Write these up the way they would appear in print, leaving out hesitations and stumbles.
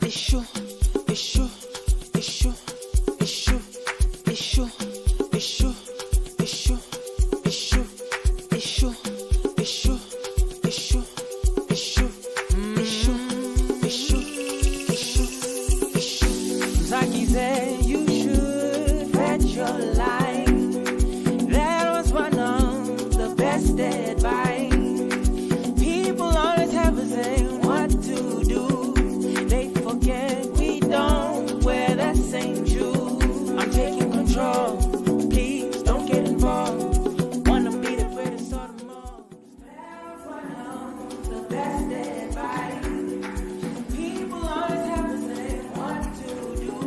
issue, issue, issue, issue, issue, issue, issue, issue, issue, issue, issue, issue, Zaki said you should bet your life. That was one of the best advice. People always have a say what to do. They forget we don't wear the same shoes. I'm taking control. Please don't get involved. Wanna be the greatest of them all. That was one of the best advice. People always have to say what to do.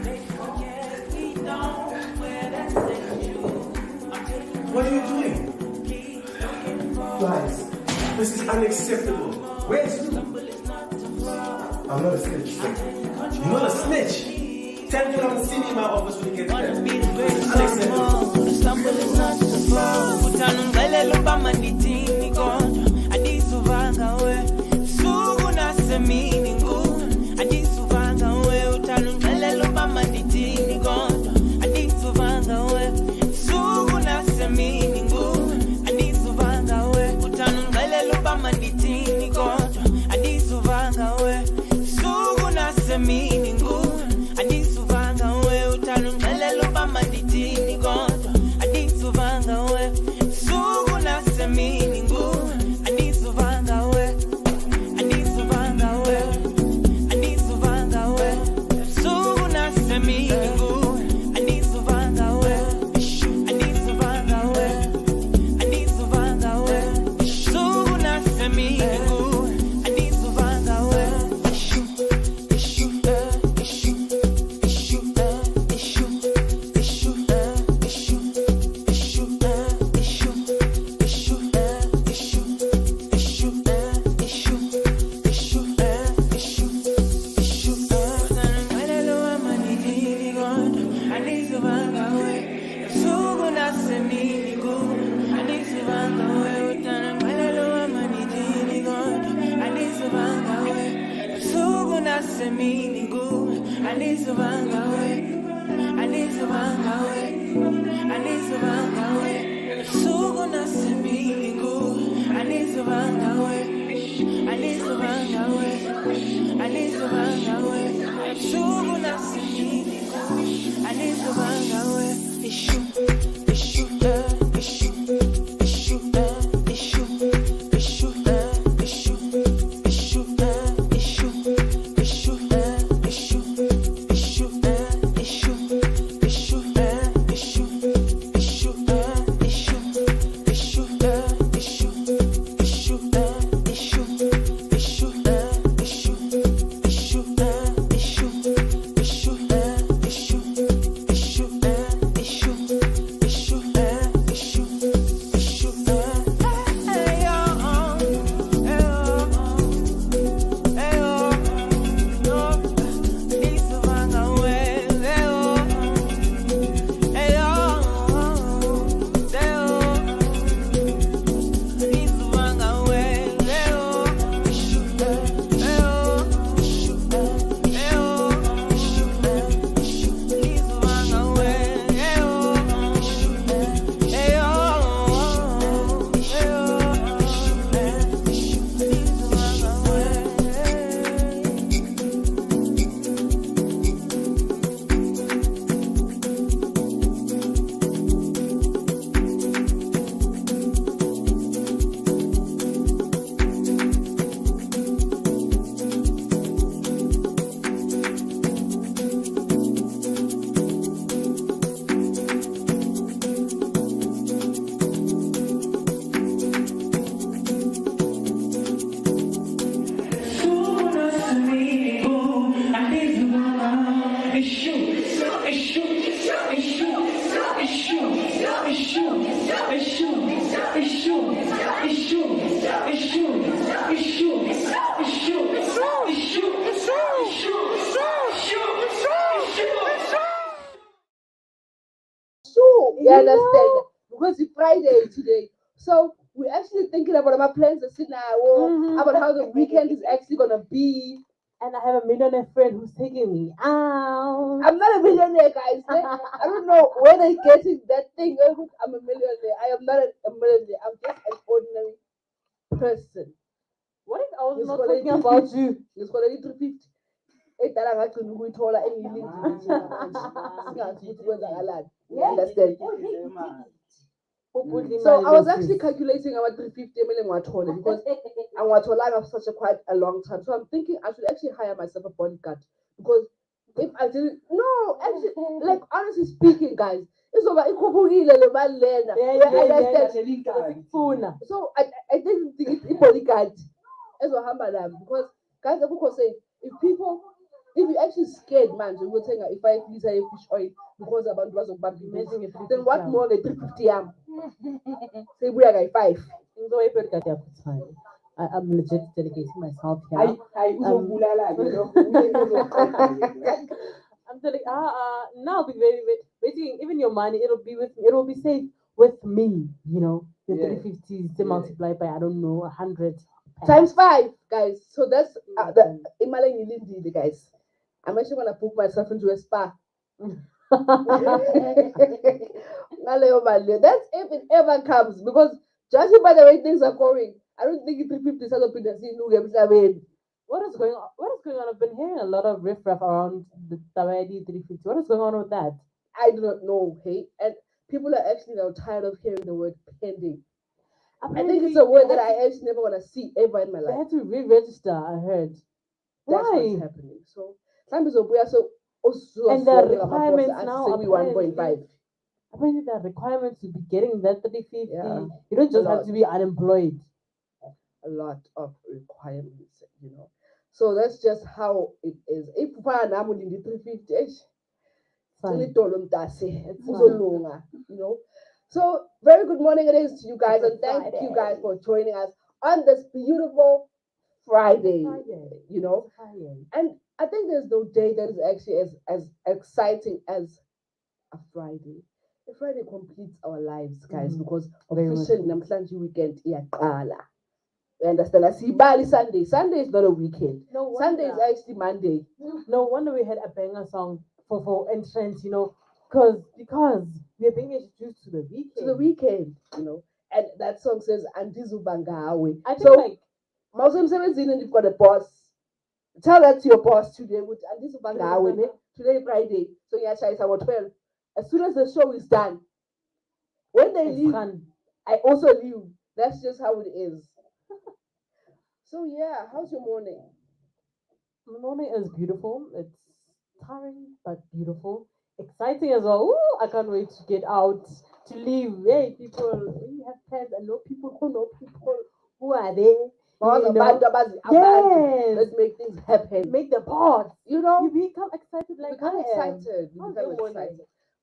They forget we don't wear the same shoes. I'm taking What are you doing? Please don't get involved. Guys, this is unacceptable. Where's you? I'm not a snitch, sir. You're not a snitch. Tell me I'm sitting in my office when you get there. Wanna be the greatest of them all. The stumble is not to fall. Utanungelelo pamanditini kodwa adisuvanga we sugu nasemini nguwe adisuvanga we utanungelelo pamanditini kodwa adisuvanga we sugu nasemini nguwe adisuvanga we utanungelelo pamanditini kodwa adisuvanga we sugu nasemini nguwe adisuvanga we utanungelelo pamanditini kodwa adisuvanga we sugu nasemini nguwe adisuvanga we adisuvanga we adisuvanga we sugu nasemini nguwe adisuvanga we adisuvanga we adisuvanga we sugu nasemini nguwe adisuvanga we You understand? Because it's Friday today. So we're actually thinking about our plans now, about how the weekend is actually gonna be. and I have a millionaire friend who's taking me out. I'm not a millionaire, guys. I don't know where they're getting that thing. I'm a millionaire. I am not a millionaire. I'm just an ordinary person. What if I was It's not called talking a about you? It's called a 350. Edala ngagcina ukuyithola engiyilindile singathi ukuthi kwenzakalani. You understand? So I was actually calculating our 350 million ngiwathole because angiwatholanga for such quite a long time. So I'm thinking I should actually hire myself a bodyguard because if I didn't, no, actually, like honestly speaking, guys, it's over. Ikhuphukile le mali lena. So I didn't think it's a bodyguard ezohamba nami because guys, akukho say if you actually scared man, you will tell if I use a fish oil because abantu bazokubamba imagine then what more than 350 yam? Say we are like 5. I'm legit dedicating myself here. I'm telling now be very waiting, even your money, it'll be safe with me, the 350 to multiply by I don't know 100 times 5, guys. So that's the Imalang Ilindi, guys. I'm actually gonna book myself into a spa. That's if it ever comes, because judging by the way things are going, I don't think 350 is a What is going on? What is going on? I've been hearing a lot of riffraff around the Tawadi 350. What is going on with that? I do not know, hey? And people are actually now tired of hearing the word pending. I think it's a word that I actually never want to see ever in my life. They had to re-register, I heard. That's Why? what's happening. So time is we are so and the requirements now say we 1.5. Apparently there are requirements to be getting that 350. Yeah, you don't just have to be unemployed. A lot of requirements, So that's just how it is. If I'm in the 350, it's So very good morning it is to you guys, and thank you guys for joining us on this beautiful Friday. And I think there's no day that is actually as exciting as a Friday. A Friday completes our lives, guys, because officially namhlanje weekend iyaqala. You understand? I see Bali Sunday. Sunday is not a weekend. No Sunday is actually Monday. No wonder we had a banger song for entrance, because we are being introduced to the weekend. And that song says Andizu Bangawe. I think like Muslim 17 and you've got a boss. Tell that to your boss today with Andizu Bangawe. Today Friday. So yeah, it's our 12. As soon as the show is done, when they leave, I also leave. That's just how it is. So yeah, how's your morning? My morning is beautiful. It's tiring but beautiful. Exciting as well. Ooh, I can't wait to get out, to leave. Hey, people, when you have plans, I know people who know people who are there. Yes. Let's make things happen. Make the pod. You become excited like become excited.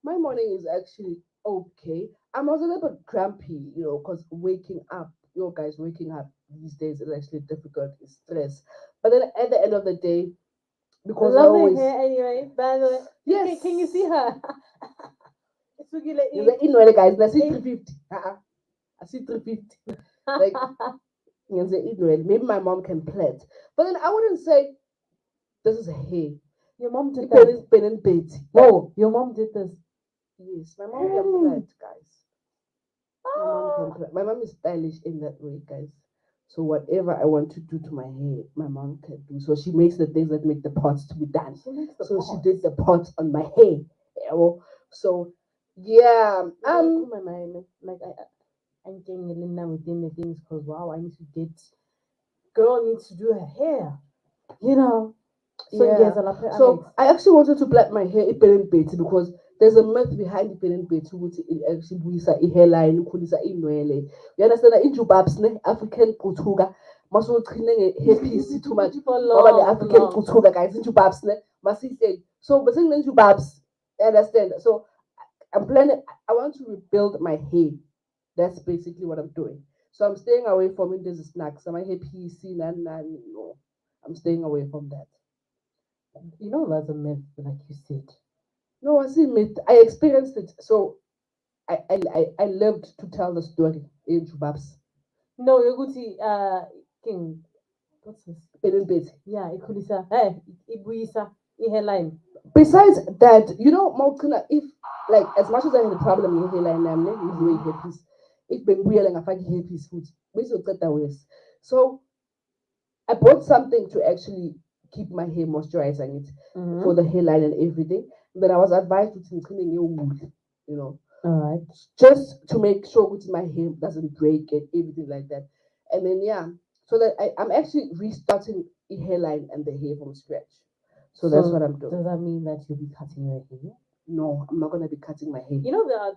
My morning is actually okay. I'm also a little bit grumpy, because waking up, waking up these days is actually difficult. It's stress. But then at the end of the day, because I always hair anyway. By the way, yes, can you see her? It's looking like guys. I see 350. I see 350. Like maybe my mom can plait, but then I wouldn't say this is hair. Your mom did that. Oh, your mom did this. Yes, my mom can plait, guys. My mom is stylish in that way, guys. So whatever I want to do to my hair, my mom can do. So she makes the things that make the pots to be done. She did the pots on my hair. So yeah. My mind, like I'm getting Linda within the things because wow, I need to get. Girl needs to do her hair. So yeah. So I actually wanted to plait my hair because there's a myth behind it actually buisa hairline ukhulisa inwele. You understand that injubabs ne African kutuga maso uqhine ngehairpiece too much ngoba the African kutuga guys injubabs ne masise. So but saying injubabs, you understand? So I want to rebuild my hair. That's basically what I'm doing. So I'm staying away from it. There's snacks. My hairpiece no. I'm staying away from that. That's a myth, like you said. No, I see myth. I experienced it. So I lived to tell the story in Jubabs. No, you're good to King What's this? Bit. Yeah, ikhulisa. Hey, ibuyisa i-hairline. Besides that, you know, Malkuna, if like as much as I had a problem with hairline, I'm not usually hairpiece. If Ben Buya and I find hairpiece food, we should get that way. So I bought something to actually keep my hair moisturizing it for the hairline and everything. Then I was advised to clean your mood, you know, All right. just to make sure that my hair doesn't break and everything like that. And then yeah, so that I'm actually restarting the hairline and the hair from scratch. So that's what I'm doing. Does that mean that you'll be cutting your hair? No, I'm not gonna be cutting my hair. You know, there are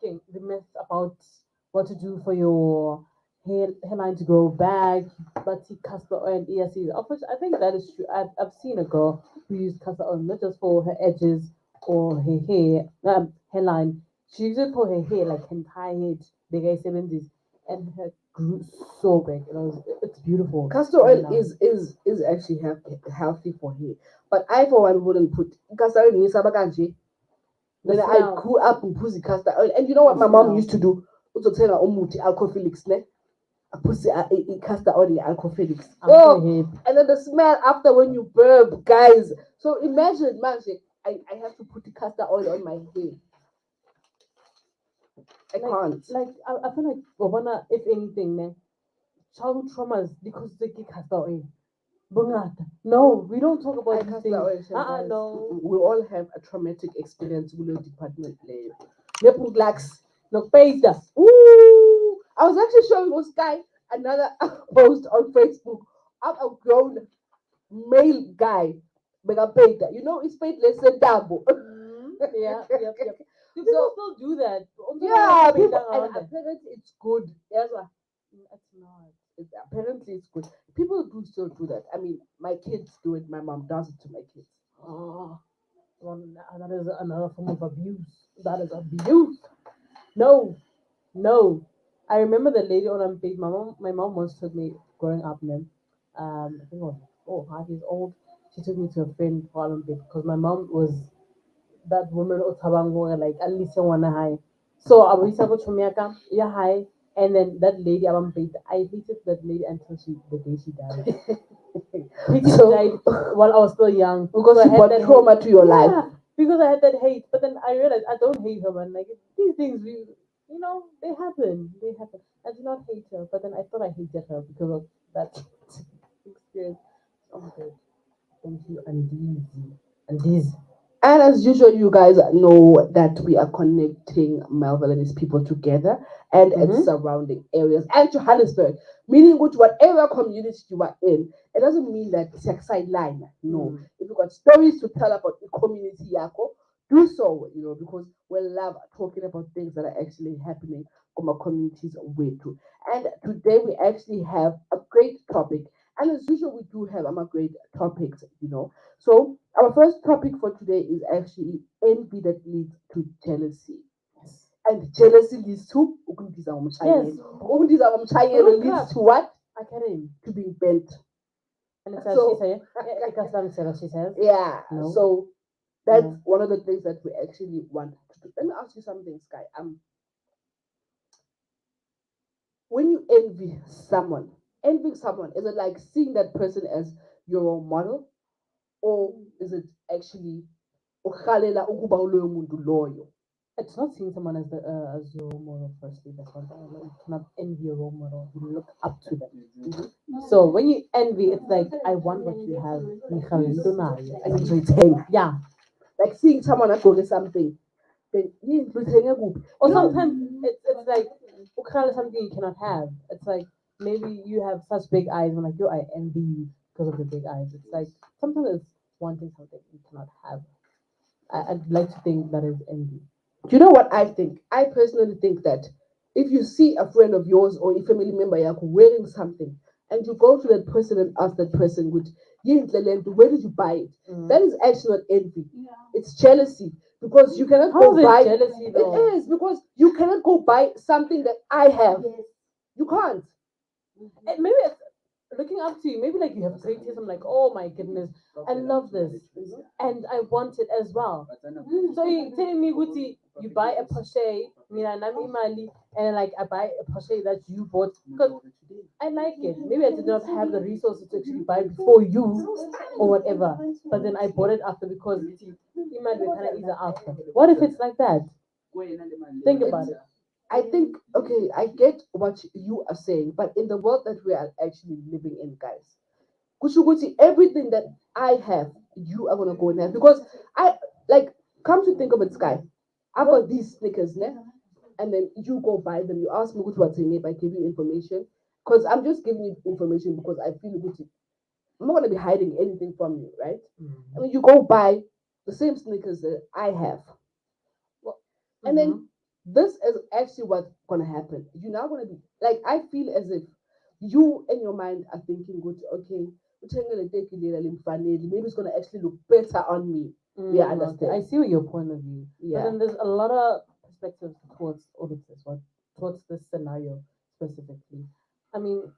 the myth about what to do for your hairline to grow back, but castor oil and ESC, of which I think that is true. I've seen a girl who used castor oil not just for her edges or her hairline. She used it for her hair, like her entire head, the guy 70s, and her grew so big. It's beautiful. Castor oil is actually healthy for hair, but I for one wouldn't put castor oil in Sabakanje. When I grew up and put the castor oil, and you know what my mom used to do? Also tell her umuti alcophilics, ne? I put the castor oil in the alcophilics. Oh, and then the smell after when you burp, guys. So imagine, magic. I have to put the castor oil on my hair. I can't. I feel like Wabana, if anything, ne, childhood traumas because they get castor oil. No, we don't talk about these things. No. We all have a traumatic experience with the department. Nepuglax, no paita. Ooh, I was actually showing this guy another post on Facebook. I'm a grown male guy, but I paid that. You know, it's paid less than double. Yeah. People still do that. Yeah, people, and apparently it's good. Yes, it's not. Apparently it's good. People do still do that. I mean, my kids do it. My mom does it to my kids. Oh, that is another form of abuse. That is abuse. No. I remember the lady on page. My mom once took me growing up. Then, I think I was 5 years old. She took me to a friend for Olympic because my mom was that woman Otabango, like at least one high. So I was able to make yeah high. And then that lady, I hated that lady until the day she died. She died while I was still young. Because you brought trauma to your life. Because I had that hate. But then I realized I don't hate her, man. Like these things, they happen. I do not hate her, but then I thought I hated her because of that experience. Oh, good. Thank you, and these. And as usual, you guys know that we are connecting Melville and his people together and its surrounding areas and Johannesburg. Meaning which whatever community you are in, it doesn't mean that it's a sideline. No. If you've got stories to tell about the community yako, do so, because we love talking about things that are actually happening from our communities way too. And today we actually have a great topic. And as usual, we do have great topics, So our first topic for today is actually envy that leads to jealousy. And jealousy leads to Yes. leads to what? To being bent. And it's she says. Yeah. No. So that's one of the things that we actually want to do. Let me ask you something, Sky. When you envying someone, is it like seeing that person as your role model? Or is it actually It's not seeing someone as your role model. Firstly, that's one thing. You cannot envy your role model. You look up to them. So when you envy, it's like I want what you have. Yeah. Like seeing someone that goes something. Then Or sometimes it's like something you cannot have. It's like maybe you have such big eyes and like I envy you because of the big eyes. It's like sometimes it's wanting something you cannot have. I'd like to think that is envy. Do you know what I think? I personally think that if you see a friend of yours or a family member wearing something and you go to that person and ask that person, where did you buy it? That is actually not envy. Yeah. It's jealousy. Because you cannot How go buy jealousy though? It is because you cannot go buy something that I have. Yes. You can't. Maybe looking up to you. Maybe like you have great taste. I'm like, oh my goodness, I love this, and I want it as well. So you telling me, Guti, you buy a Porsche, mina nami imali, and like I buy a Porsche that you bought because I like it. Maybe I did not have the resources to actually buy it before you or whatever, but then I bought it after because imali kind of either after. What if it's like that? Think about it. I think, okay, I get what you are saying, but in the world that we are actually living in, guys, Kushuguti, everything that I have, you are gonna go and have because I like come to think of it, Sky. I've got these sneakers, ne? And then you go buy them. You ask me what's in it, I give you information. Because I'm just giving you information because I feel good. I'm not gonna be hiding anything from you, right? I mean you go buy the same sneakers that I have. Well, and then this is actually what's gonna happen. You're not gonna be like I feel as if you in your mind are thinking, good, okay, maybe it's gonna actually look better on me. Yeah, Okay. understand. I see your point of view. But Yeah. then there's a lot of perspectives towards all of this, what towards this scenario specifically. I mean,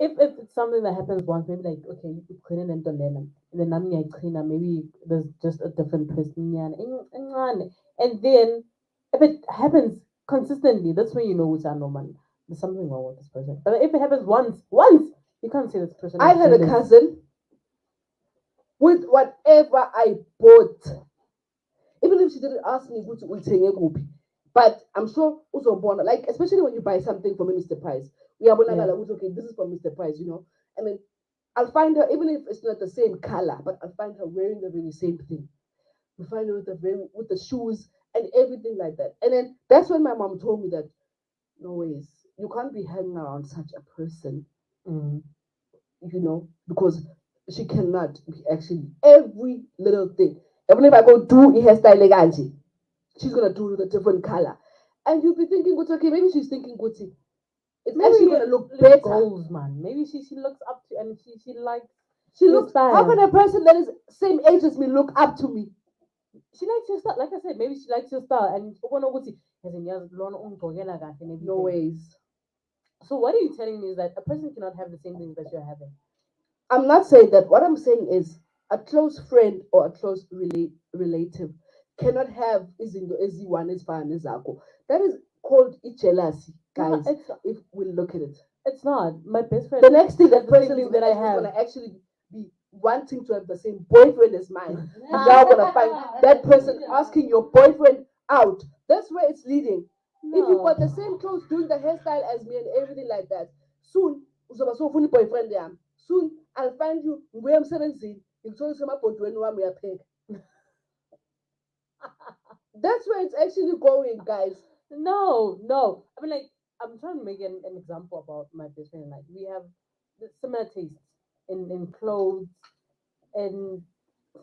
if it's something that happens once, maybe like okay, you clean and then I clean, maybe there's just a different person, yeah, and then if it happens consistently, that's when you know it's normal. There's something wrong with this person. But if it happens once, you can't say this person. I is had a jealous. cousin with whatever I bought. Even if she didn't ask me who to ulithenge kuphi. But I'm sure uzobona, like especially when you buy something from Mr. Price. We are Yeah. okay, this is from Mr. Price, you know. And then I'll find her, even if it's not the same color, but I'll find her wearing the very same thing. We find her with the shoes and everything like that. And then that's when my mom told me that no ways, you can't be hanging around such a person, Mm. you know, because she cannot be actually every little thing. Even if I go do a hairstyle like Angie, she's gonna do it with a different color. And you'll be thinking, good, okay, maybe she's thinking, good, it's actually gonna look better. Goals, man. Maybe she looks up to and she likes She your looks. How style. can a person that is same age as me look up to me? She likes your style. Like I said, maybe she likes your style and ubona ukuthi yazi lona ungigqokela kahle and No everything. ways. So what are you telling me is that a person cannot have the same things that you're having? I'm not saying that. What I'm saying is a close friend or a close relative cannot have izinto eziyi-one ezifana nezakho. That is called jealousy, No, guys. If we look at it, it's not. My best friend. the next thing that the same person things is that I gonna have. actually be wanting to have the same boyfriend as mine. You're now gonna find that person asking your boyfriend out. That's where it's leading. If you've got the same clothes, doing the hairstyle as me and everything like that, soon uzoba sowufuna boyfriend yami. Soon I'll find you ngibuya emsebenzini ngikuthole usemabhodweni wami uyapheka. That's where it's actually going, guys. No. I mean, like, I'm trying to make an example about my best friend. Like, we have similar tastes in clothes and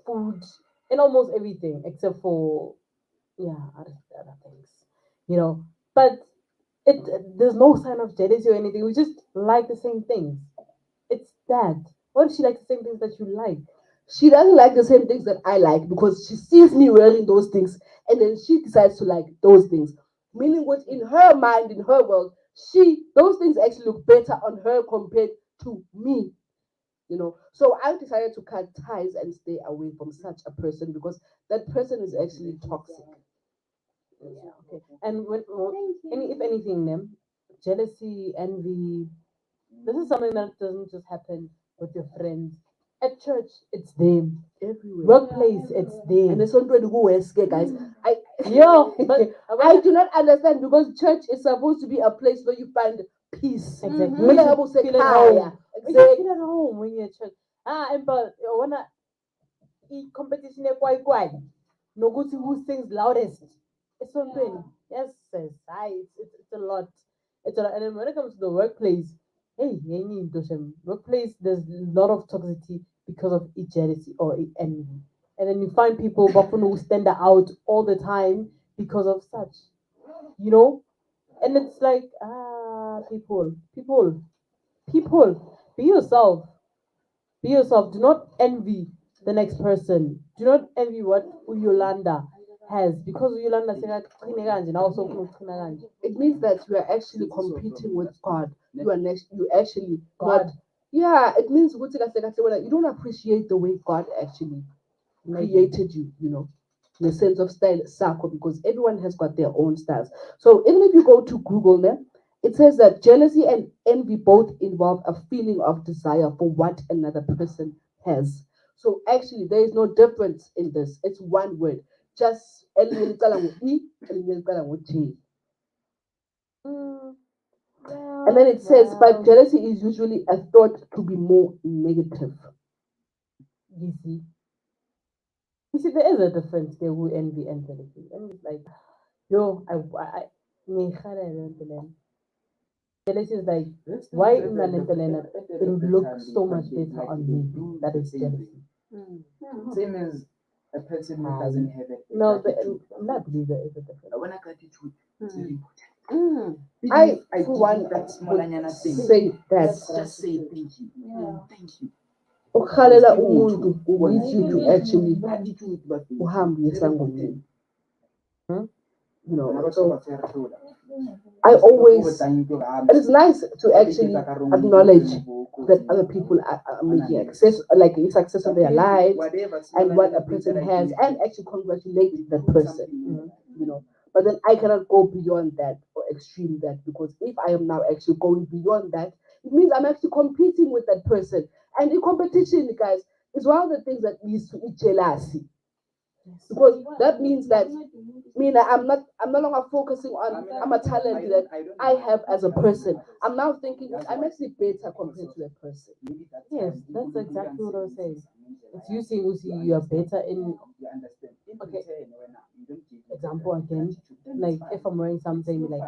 food and almost everything except for yeah other things, you know. But there's no sign of jealousy or anything. We just like the same things. It's that. What if she likes the same things that you like? She doesn't like the same things that I like because she sees me wearing those things and then she decides to like those things. Meaning what in her mind, in her world, those things actually look better on her compared to me. You know. So I decided to cut ties and stay away from such a person because that person is actually toxic. Yeah, okay. And if anything, them jealousy, envy, this is something that doesn't just happen with your friends. At church, it's them. Everywhere. Workplace, it's them. And it's already who is scared, guys. Yeah, but I do not understand because church is supposed to be a place where you find peace. exactly. When You I will say feel at kaya, home. You feel at home when you're at church. But wanna competition kwai nokuthi who sings loudest. It's something. Yes, sis. It's a lot. It's a lot. And then when it comes to the workplace, hey, workplace, there's a lot of toxicity because of jealousy or envy. And then you find people who stand out all the time because of such, you know? And it's like, people, be yourself. Be yourself. Do not envy the next person. Do not envy what Yolanda has because Yolanda said, it means that we are actually competing with God. you actually God. not. Yeah, it means you don't appreciate the way God actually created you, in the sense of style, sako, because everyone has got their own styles. So even if you go to Google now, it says that jealousy and envy both involve a feeling of desire for what another person has. So actually, there is no difference in this. It's one word. Just elinye licala ngo-E, elinye licala ngo-J. Mm, And then it says, but well, jealousy is usually a thought to be more negative. you see. You see, there is a difference there with envy and jealousy. Envy is like, yo, jealousy is like, why in my it would look so much better on me? That is jealousy. Same as a person who doesn't have it. No, I'm not believe there is a difference. When I gratitude, it's very important. I, for give one, you that small would thing. say that Just say thank you. Thank you. ukhalela umuntu leads you to actually Gratitude, but uhambe uyesangomeni. Hmm? So I always, it is nice to actually acknowledge that other people are making success of their lives and what a person has, and actually congratulate that person. But then I cannot go beyond that or extreme that, because if I am now actually going beyond that, it means I'm actually competing with that person. And in competition, guys, is one of the things that leads to jealousy. Because that means that I'm no longer focusing on a talent that I have as a person. I'm now thinking I'm actually better compared to that person. Yes, that's exactly what I was saying. It's you seeing you are better in. Okay. Example again, like if I'm wearing something like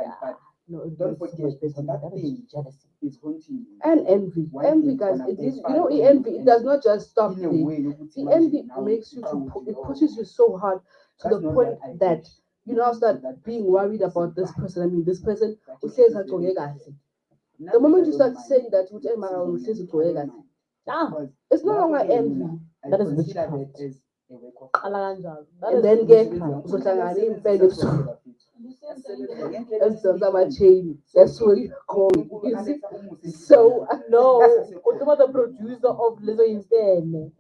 it Don't looks so forget, much better on me. That is nothing jealousy. is haunting you. And envy. Envy, guys, envy, it does not just stop there. The envy makes you it pushes you so hard to the point that you now start being worried about this person. I mean, this person who says that the moment you start saying that, it's no longer envy. That is witchcraft. That And is then witchcraft. uzohlangana iy'mpela ezizenza ama-chain. That's what you call it. You see? So No, Utuma the producer of Lizzo Instead.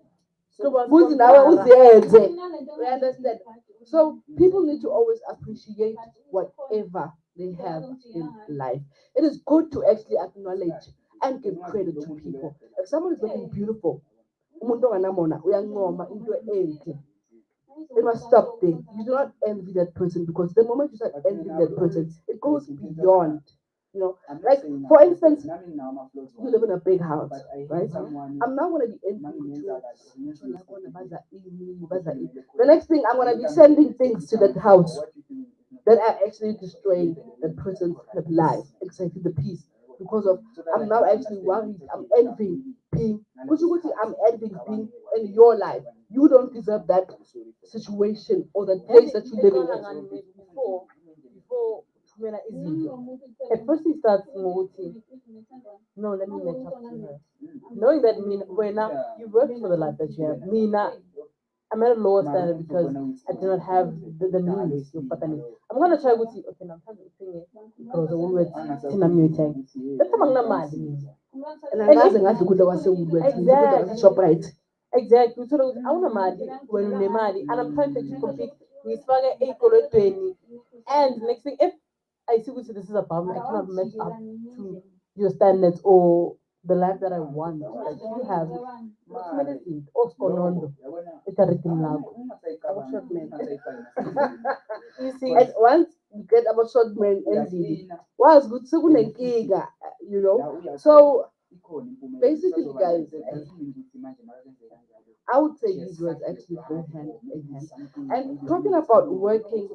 futhi nawe uziyenze. We understand. So people need to always appreciate whatever they have in life. It is good to actually acknowledge and give credit to people. If someone is looking beautiful, umuntu onganamona uyancoma into enhle. It must stop there. You do not envy that person, because the moment you start envying that person, it goes beyond. Like for instance, you live in a big house, right? I'm not gonna be envying you. The next thing, I'm gonna be sending things to that house that are actually destroying that person's life, exactly the peace. Because of I'm now actually worried, I'm envying being I'm envying being in your life. You don't deserve that situation or that place that you live in. Before Tumela is in. At first he starts moting. No, let me match up to her. Knowing that when you work for the life that you have, I'm at a lower standard because I do not have the means. I'm gonna try with you. Okay, now I'm trying to sing it because the words in a muting. That's among the mad. And I'm ShopRite. Exactly. So I want to marry when we marry, and I'm trying to actually compete with Spaghetti 8 20. And next thing, if I see this is a problem, I cannot match up to your standards or the life that I want. Like you have, it's a written love. You see, And once you get about short men ended, was good So basically, guys, I would say these words actually go hand in hand. And talking about working,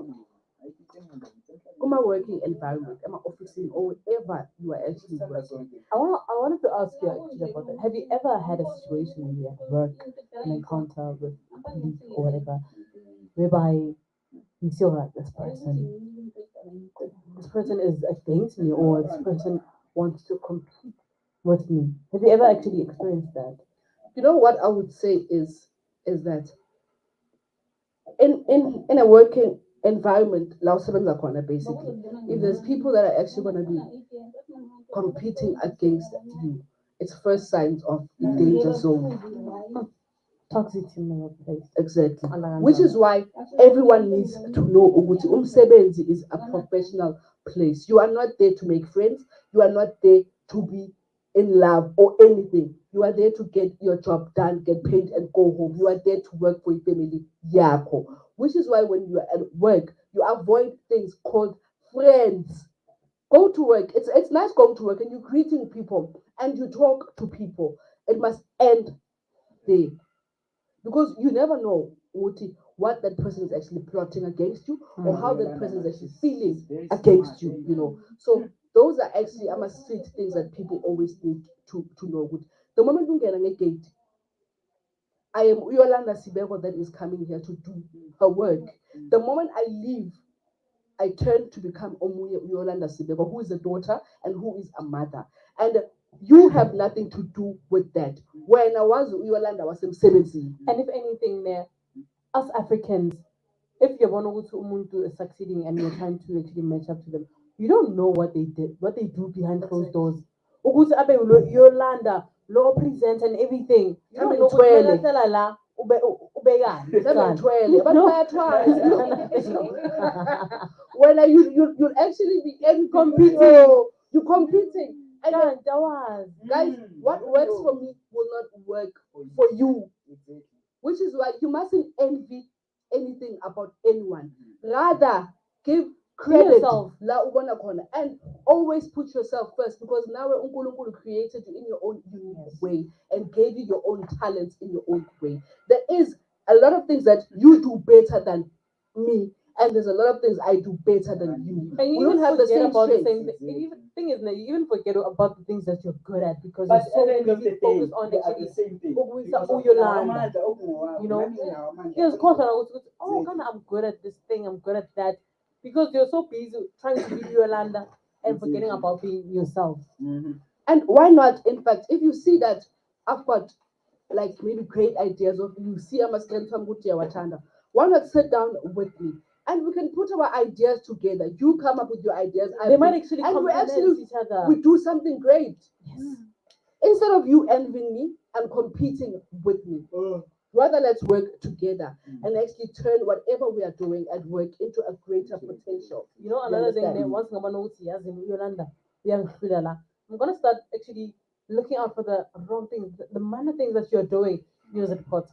working environment, officing, or wherever you are actually working. I wanted to ask you actually about that. Have you ever had a situation where you at work, an encounter with a colleague or whatever, whereby you feel like this person is against me, or this person wants to compete with me? Have you ever actually experienced that? You know what I would say is that in a working environment, basically, if there's people that are actually going to be competing against you. It's first signs of a danger zone. Toxicity in the workplace. Exactly. Which is why everyone needs to know ukuthi umsebenzi is a professional place. You are not there to make friends. You are not there to be in love or anything. You are there to get your job done, get paid, and go home. You are there to work for your family. Yako. Which is why when you are at work, you avoid things called friends. Go to work. It's nice going to work and you're greeting people and you talk to people. It must end there. Because you never know what that person is actually plotting against you or how that person is actually feeling against you, you know. So those are actually, I must say, things that people always need to know. The moment you get on a gate, I am Yolanda Sibeko that is coming here to do her work. The moment I leave, I turn to become Omuye Yolanda Sibeko, who is a daughter and who is a mother. And you have nothing to do with that. When I was Yolanda, I was in 70. And if anything, there, us Africans, if you're one of Umuntu is succeeding and you're trying to actually match up to them, you don't know what they did, what they do behind closed doors. Ukuthi abe Yolanda, law present and everything. You don't know what la when you'll actually be competing. You're competing. And guys, what works for me will not work for you. Which is why you mustn't envy anything about anyone. Rather, give credit and always put yourself first, because now uNkulunkulu created you in your own unique way and gave you your own talents in your own way. There is a lot of things that you do better than me, and there's a lot of things I do better than you. And you don't have the same thing. traits. Thing is, you even forget about the things that you're good at because But you're so at the end of the focused day, on they are actually the same thing. Yolanda. You know, yes, of course, I'm good at this thing, I'm good at that, because you're so busy trying to be Yolanda and forgetting about being yourself. And why not? In fact, if you see that I've got like maybe great ideas, or you see I'm a strength from Watanda, why not sit down with me and we can put our ideas together? You come up with your ideas, They might actually and complement each other. We do something great. Yes. Instead of you envying me and competing with me. Rather, let's work together and actually turn whatever we are doing at work into a greater potential. You know, another thing there, once I'm going to Yolanda, I'm going to start actually looking out for the wrong things, the minor things that you're doing. Use it pot.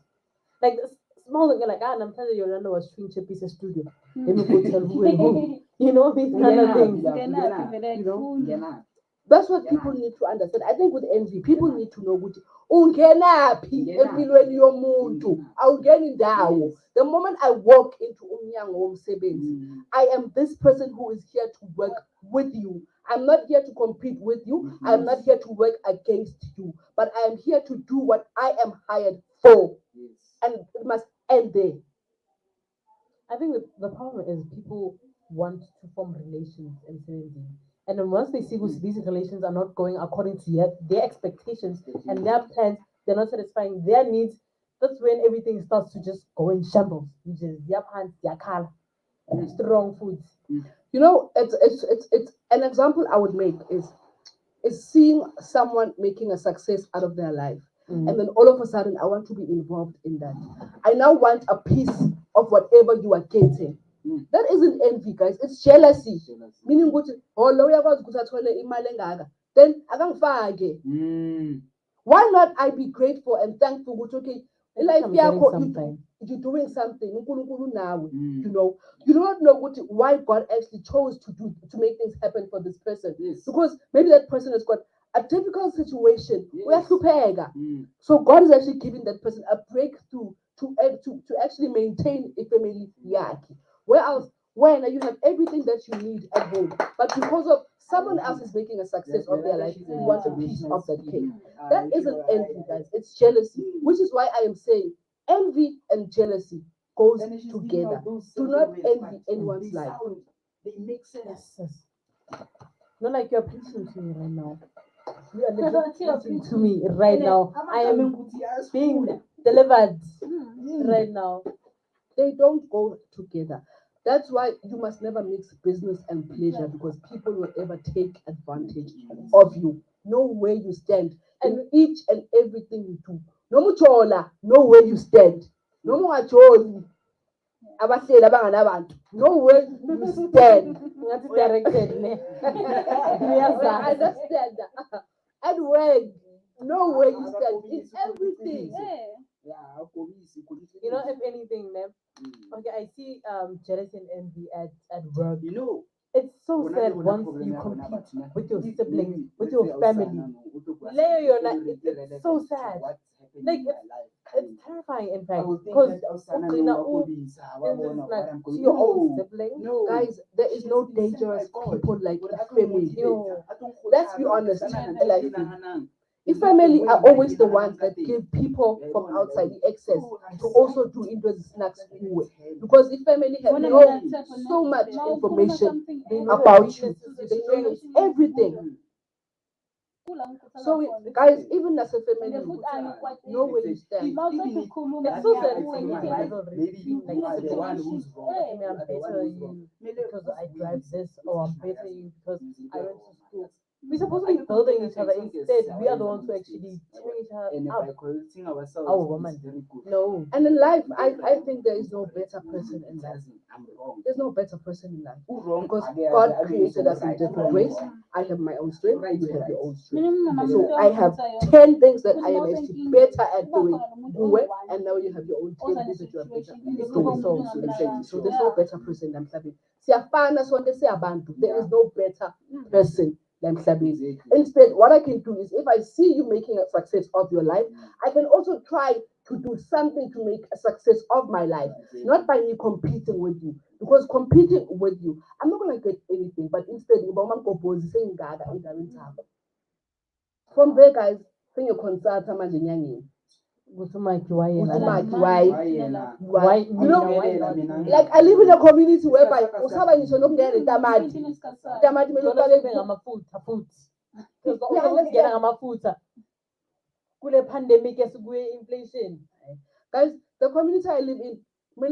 Like this small thing, like, I'm telling you, Yolanda was string Chippy's studio. Let me go tell who and who. You know, these kind of things. You know? That's what people need to understand. I think with envy, people need to know ukuthi ungenaphi empilweni yomuntu, awungeni indawo. The moment I walk into umnyango womsebenzi, I am this person who is here to work with you. I'm not here to compete with you. I'm not here to work against you. But I am here to do what I am hired for. And it must end there. I think the problem is people want to form relations and everything. And then once they see these relations are not going according to their expectations and their plans, they're not satisfying their needs, that's when everything starts to just go in shambles. Which is their pants, their color, strong foods. You know, it's an example I would make is seeing someone making a success out of their life. And then all of a sudden I want to be involved in that. I now want a piece of whatever you are getting. That isn't envy, guys. It's jealousy. Meaning, then why not I be grateful and thankful? Okay, like you're doing something. You know, you do not know why God actually chose to make things happen for this person. Because maybe that person has got a difficult situation. So God is actually giving that person a breakthrough to actually maintain a family. Whereas when you have everything that you need at home, but because of someone else is making a success of their life, you want a piece of that cake. That isn't envy, guys. It's jealousy, which is why I am saying envy and jealousy goes together. Do not envy anyone's life. They make sense. Yes. Not like you're preaching to me right now. You are preaching to me right now. I am being delivered right now. They don't go together. That's why you must never mix business and pleasure because people will ever take advantage of you. Know where you stand in each and everything you do. No muchola, know where you stand. No mucholi. Know where you stand. That's directed. I understand that. And when know where you stand in everything. You know, if anything, okay, I see jealousy and envy at work. You know, it's so sad once you compete with your siblings, with your family. Leo, you're not. It's so sad. Like it's terrifying, in fact, because to your own sibling. Guys, there is no dangerous people like family. Let's be honest. The family are always the ones that give people from outside the access to also do into the snacks because the family have so much information about you. They know everything. So guys, even as a family, know where you stand. It's so sad seeing rivalry between like the one who's wrong. I'm better you because I drive this, or I'm better you because I went to school. We're supposed to be building each other. Instead, we are the ones who actually tear each other up. Our woman. No. And in life, I think there is no better person in life. There's no better person in life. Because God created us in different ways. I have my own strength, you have your own strength. So I have 10 things that I am actually better at doing. And now you have your own 10 things that you are better at doing. So there's no better person than Mhlabi. There is no better person. Instead, what I can do is if I see you making a success of your life, I can also try to do something to make a success of my life, not by me competing with you. Because competing with you, I'm not going to get anything, but instead, from there, guys, think you consult why? You know, like I live in a community whereby inflation. Guys, the community I live in, so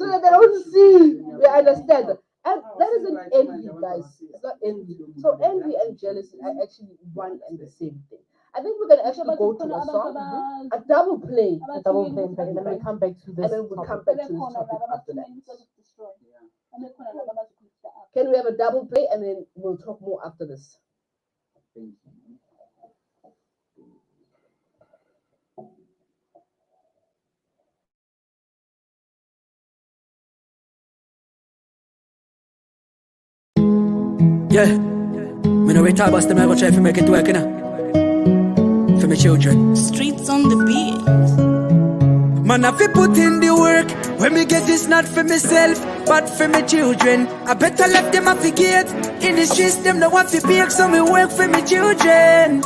that they don't see, they understand. And that isn't envy, guys. It's not envy. So envy and jealousy are actually one and the same thing. I think we're gonna actually go to a song, a double play, and then we come back to this. And then we'll come back to this topic after that. Can we have a double play and then we'll talk more after this? Yeah, me no retard boss them I go try to make it work, for my children. Streets on the beat. Man, I fi put in the work. When me get this, not for myself, but for my children. I better let them have to get in the streets. Them no want to bake, so me work for my children.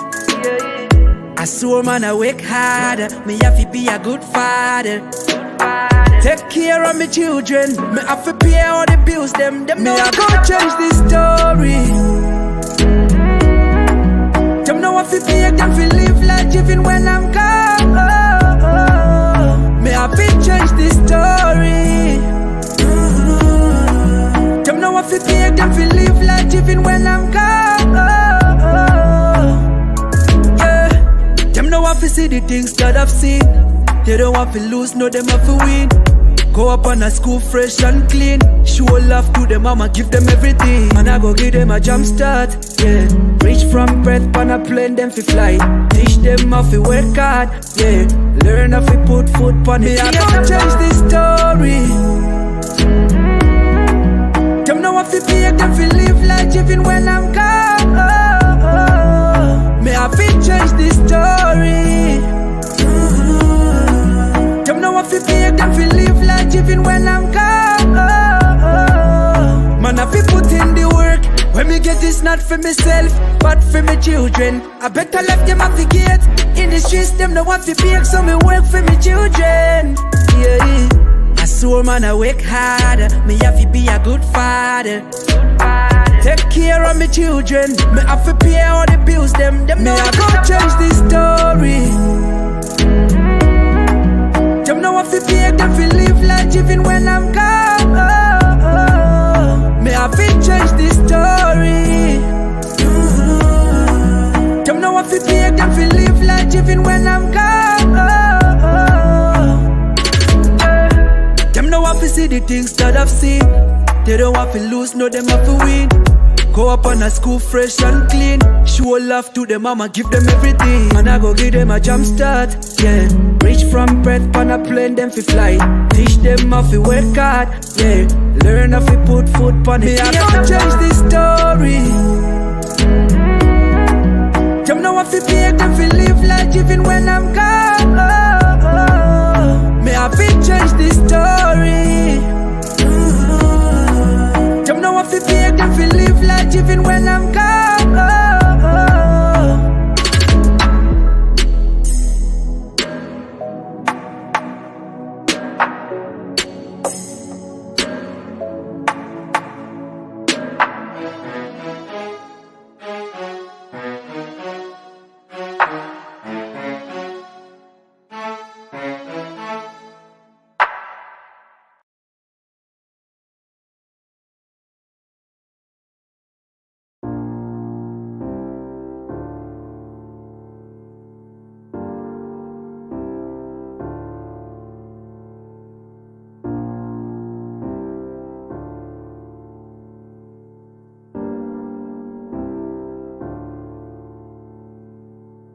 I swear, man, I work harder. Me have to be a good father. Take care of my children. Me have to pay all the bills. Them me I go change this story. Them no have to pay them fi live life even when I'm gone. Me have to change this story. Them no have to pay them fi live life even when I'm gone. Yeah. Them no have to see the things that I've seen. They don't want to lose, no, them have to win. Go up on a school fresh and clean. Show love to them, mama, give them everything. And I go give them a jump start, yeah. Reach from breath, on a plane, them fi fly. Teach them how to work hard, yeah. Learn how to put food on me. I go change this story. Them no have to pay them fi live life even when I'm gone. Me have to change this story. Them no have to pay them fi live life even when I'm gone. Man, I fi put in the work. When me get this, not for myself, but for my children. I better let them have to get in the streets. Them no want to bake, so me work for my children. Yeah. I swear, man, I work harder. Me have to be a good father. Take care of my children. Me have to pay all the bills. Them me I go change this story. I feel big, them feel live life even when I'm gone. May I feel change this story. Them know I feel big, them feel live life even when I'm gone. Them know I feel see the things that I've seen. They don't want to lose, no them have to win. Go up on a school fresh and clean. Show love to them, mama, give them everything. And I go give them a jump start, yeah. Reach from breath on a plane, them fi fly. Teach them how fi work hard, yeah. Learn how fi put food on it. I don't change this story. Them know I fi big, them fi live life even when I'm gone. May I fi change this story. Them know I feel big, them feel live life even when I'm gone.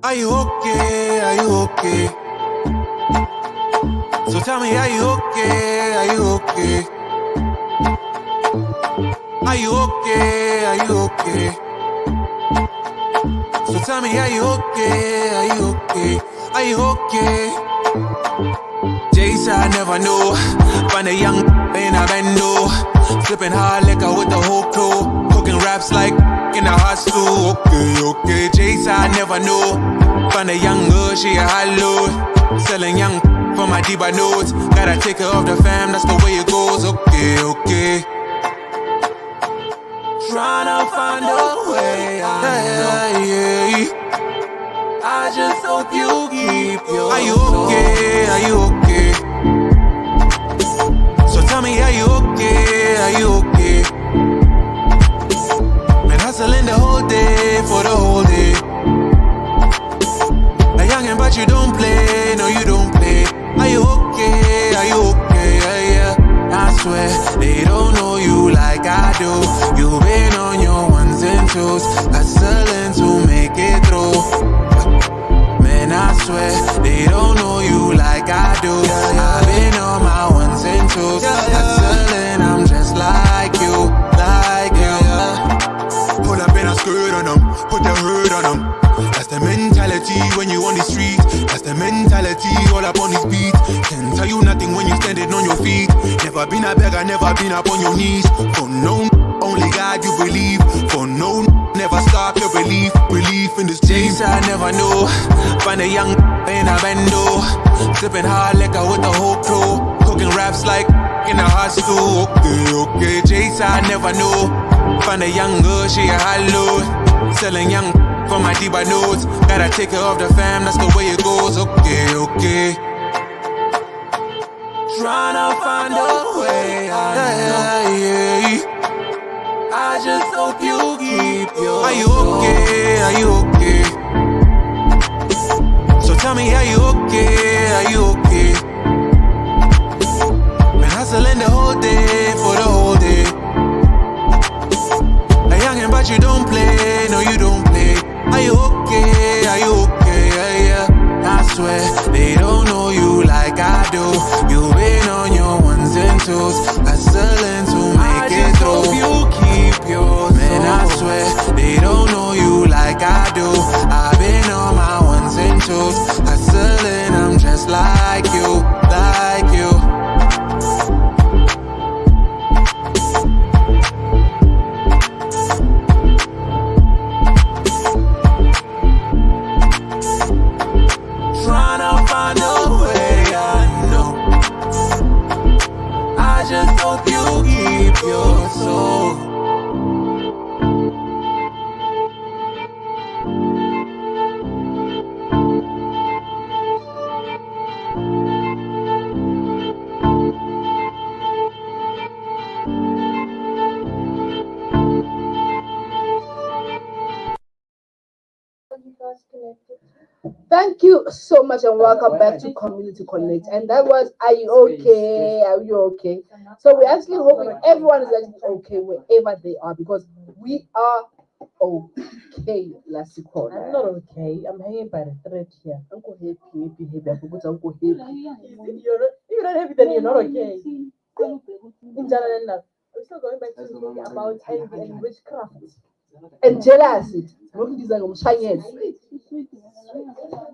Are you okay? Are you okay? So tell me, are you okay? Are you okay? Are you okay? Are you okay? So tell me, are you okay? Are you okay? Are you okay? Jason, I never knew. Find a young in a bando. Sipping hard liquor with the whole crew. Cooking raps like in a hot stew. Okay, okay. Jason, I never knew. Find a young girl, she a high load. Selling young for my diva notes. Gotta take her off the fam, that's the way it goes. Okay, okay. Tryna find a way out. Yeah. I just hope you keep your. Are you okay? Are you okay? So tell me, are you okay? Are you okay? Been hustling the whole day for the whole day. A youngin', but you don't play. No, you don't play. Are you okay? Are you okay? Yeah. I swear they don't know you like I do. You've been on your ones and twos, hustling to make it through. Man, I swear they don't know you like I do. I've been on my ones and twos, hustling. I'm just like you, like you. Pull up in a skirt on them, put the hood on them. That's the mentality when you on the street. That's the mentality all up on these beats. Can't tell you nothing when you standing on your feet. Never been a beggar, never been up on your knees. For no, only God you believe. For no, never stop your belief. Belief in this James I never knew. Find a young in a bando. Sipping hard liquor with the whole crew. Cooking raps like in a hot stew. Okay, okay. Jason I never knew. Find a young girl, she a high load. Selling young for my diva notes. Gotta take her off the fam, that's the way it goes. Okay, okay. Tryna find a way out. Yeah. I just hope you keep your. Are you okay? Are you okay? So tell me, are you okay? Are you okay? Been hustling the whole day for the whole day. A youngin', but you don't play. No, you don't play. Are you okay? Are you okay? Yeah. I swear they don't know you like I do. You've been on your ones and twos, hustling to make it through. You keep yours. Man, I swear they don't know you like I do. I've been on my ones and twos, hustling. I'm just like you, like you. Tryna find a way, I know. I just Thank you so much and welcome back to Community Connect. And that was, are you okay? Are you okay? So we're actually hoping everyone is actually okay wherever they are because we are okay. I'm not okay. I'm hanging by the thread here. Uncle happy. Uncle happy. You're not happy, then you're not okay. In general, we're still going back to talking about envy and witchcraft. And jealousy.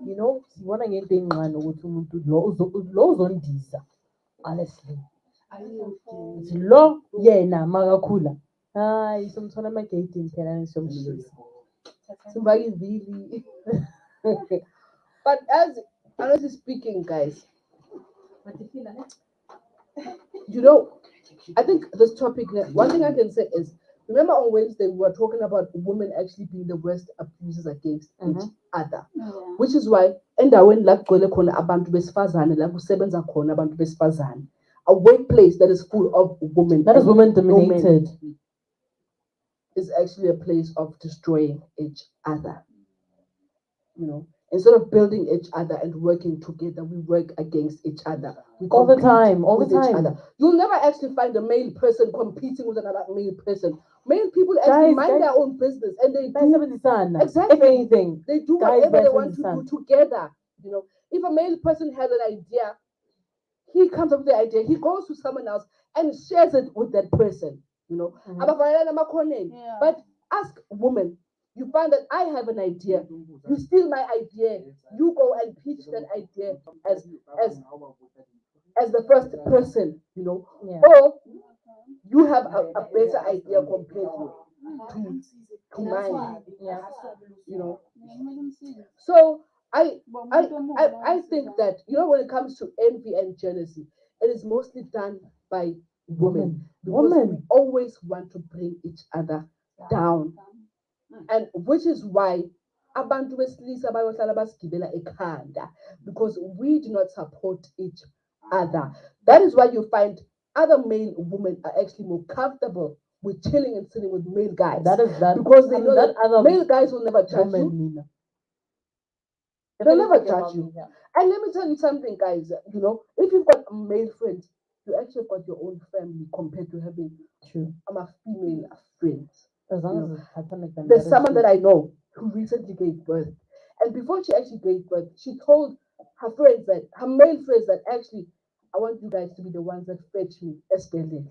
You know, sibona ngento encane ukuthi umuntu lo uzondiza. Honestly. Lo yena makakhula. Hayi somthola amagate phela nisomshisa. Somebody really. But as honestly speaking, guys, you know, I think this topic, one thing I can say is, remember on Wednesday we were talking about women actually being the worst abusers against each other, which is why endaweni la kugcwele khona abantu besifazane la kusebenza khona abantu besifazane, a workplace that is full of women, that is women dominated, is actually a place of destroying each other. You know, instead of building each other and working together, we work against each other. We all the time. Each other. You'll never actually find a male person competing with another male person. Male people actually mind their own business and they do exactly anything. They do whatever they want to do together. You know, if a male person has an idea, he comes up with the idea, he goes to someone else and shares it with that person. You know, but ask women. You find that I have an idea, you steal my idea, you go and pitch that idea as the first person, you know, or you have a better idea compared to mine, you know. So I think that, you know, when it comes to envy and jealousy, it is mostly done by women because we always want to bring each other down. And which is why abantu besilisa bayohlala basigibela ekhanda, because we do not support each other. That is why you find other male women are actually more comfortable with chilling and sitting with male guys. That because they know that other male guys will never judge you. They'll never judge you. And let me tell you something, guys. You know, if you've got a male friend, you actually got your own family compared to having a female friend. As long as there's someone that I know who recently gave birth, and before she actually gave birth, she told her friends, that her male friends, that actually, I want you guys to be the ones that fetch me especially.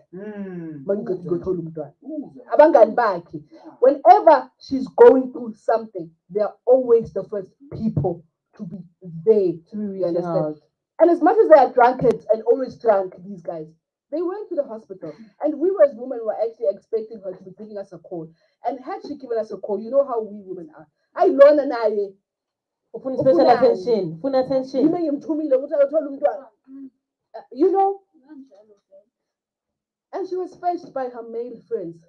Whenever she's going through something, they're always the first people to be there. You understand? And as much as they are drunkards and always drunk, these guys, they went to the hospital, and we as women were actually expecting her to be giving us a call. And had she given us a call, you know how we women are. I learn and I special attention. You know, and she was fetched by her male friends,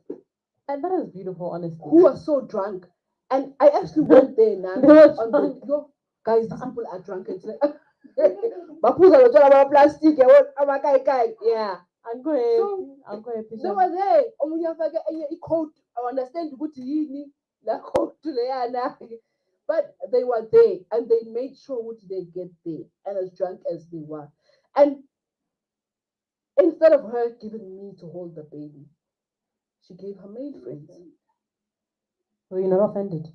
and that is beautiful, honestly. Who were so drunk, and I actually went there now. Guys, these people are drunk. It's like, plastic. Yeah. I'm going. They were there. I understand but they were there and they made sure they get there, and as drunk as they were. And instead of her giving me to hold the baby, she gave her male friends. Were you not offended?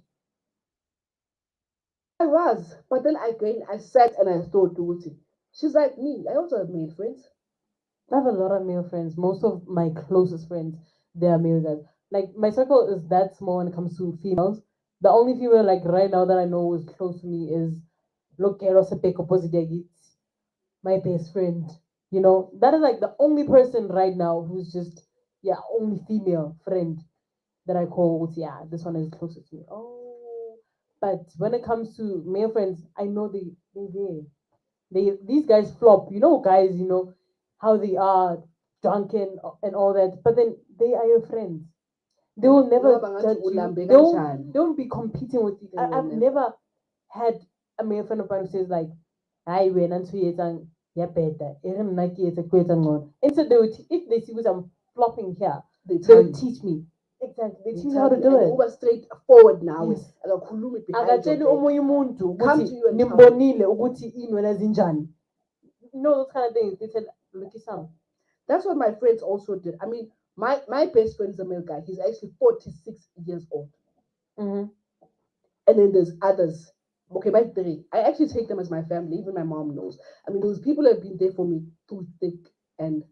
I was, but then again I sat and I thought, she's like me. I also have male friends. I have a lot of male friends. Most of my closest friends, they are male guys. Like, my circle is that small when it comes to females. The only female, like, right now that I know is close to me is my best friend. You know, that is like the only person right now who's just, only female friend that I call, this one is closest to me. Oh, but when it comes to male friends, I know these guys flop. You know, guys, you know, how they are drunken and all that, but then they are your friends. They will never judge you. They won't be competing with you. I've never had a male friend of mine who says like, "I went and better." Instead, if they see what I'm flopping here, they'll teach me. Exactly. They teach you how to do and it. uba straightforward nawe Yes. akakhulumi behind Akatsheli your back. omunye umuntu Come ukuthi to you and tell nimbonile ukuthi inwele zinjani. You know those kind of things. They said, look at some. That's what my friends also did. I mean, my best friend is a male guy. He's actually 46 years old. Mm-hmm. And then there's others. Okay, by 3. I actually take them as my family. Even my mom knows. I mean, those people have been there for me through thick and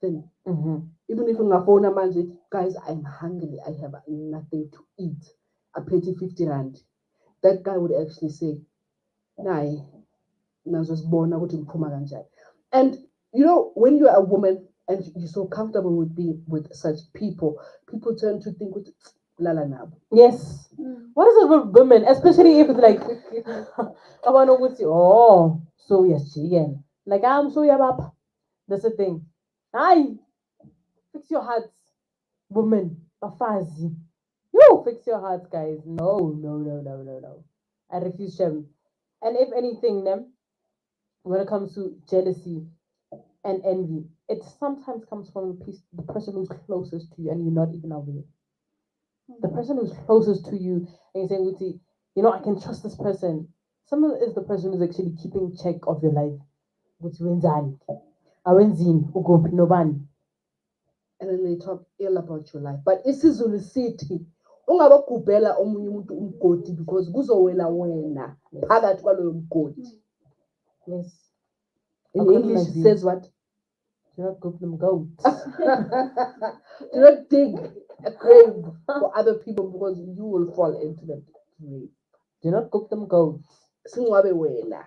thin. Mm-hmm. Even if my phone manje, guys, I'm hungry. I have nothing to eat. I paid you 50 rand. That guy would actually say, "Nah, and you know, when you're a woman and you're so comfortable with being with such people turn to think with lala nabo. Yes. What is it with women, especially if it's like, I want to say, oh, so yes, chicken. Like I'm so yabap. That's the thing. Aye, fix your hearts, women. Bafazi. You fix your hearts, guys. No. I refuse them. And if anything, them when it comes to jealousy and envy, it sometimes comes from the person who's closest to you and you're not even aware. The person who's closest to you and you're saying, Uti, you know, I can trust this person. Someone is the person who's actually keeping check of your life. Uti wenzani? Awenzini? Ugophi nobani? And then they talk ill about your life. But isiZulu sithi ungabagubhela omunye umuntu umgodi because kuzowela wena phakathi kwaloyo mgodi. Yes. In English it says what? Do not group them goats. Do not dig a grave for other people because you will fall into the grave. Do not cook them goats. Singwabe wena,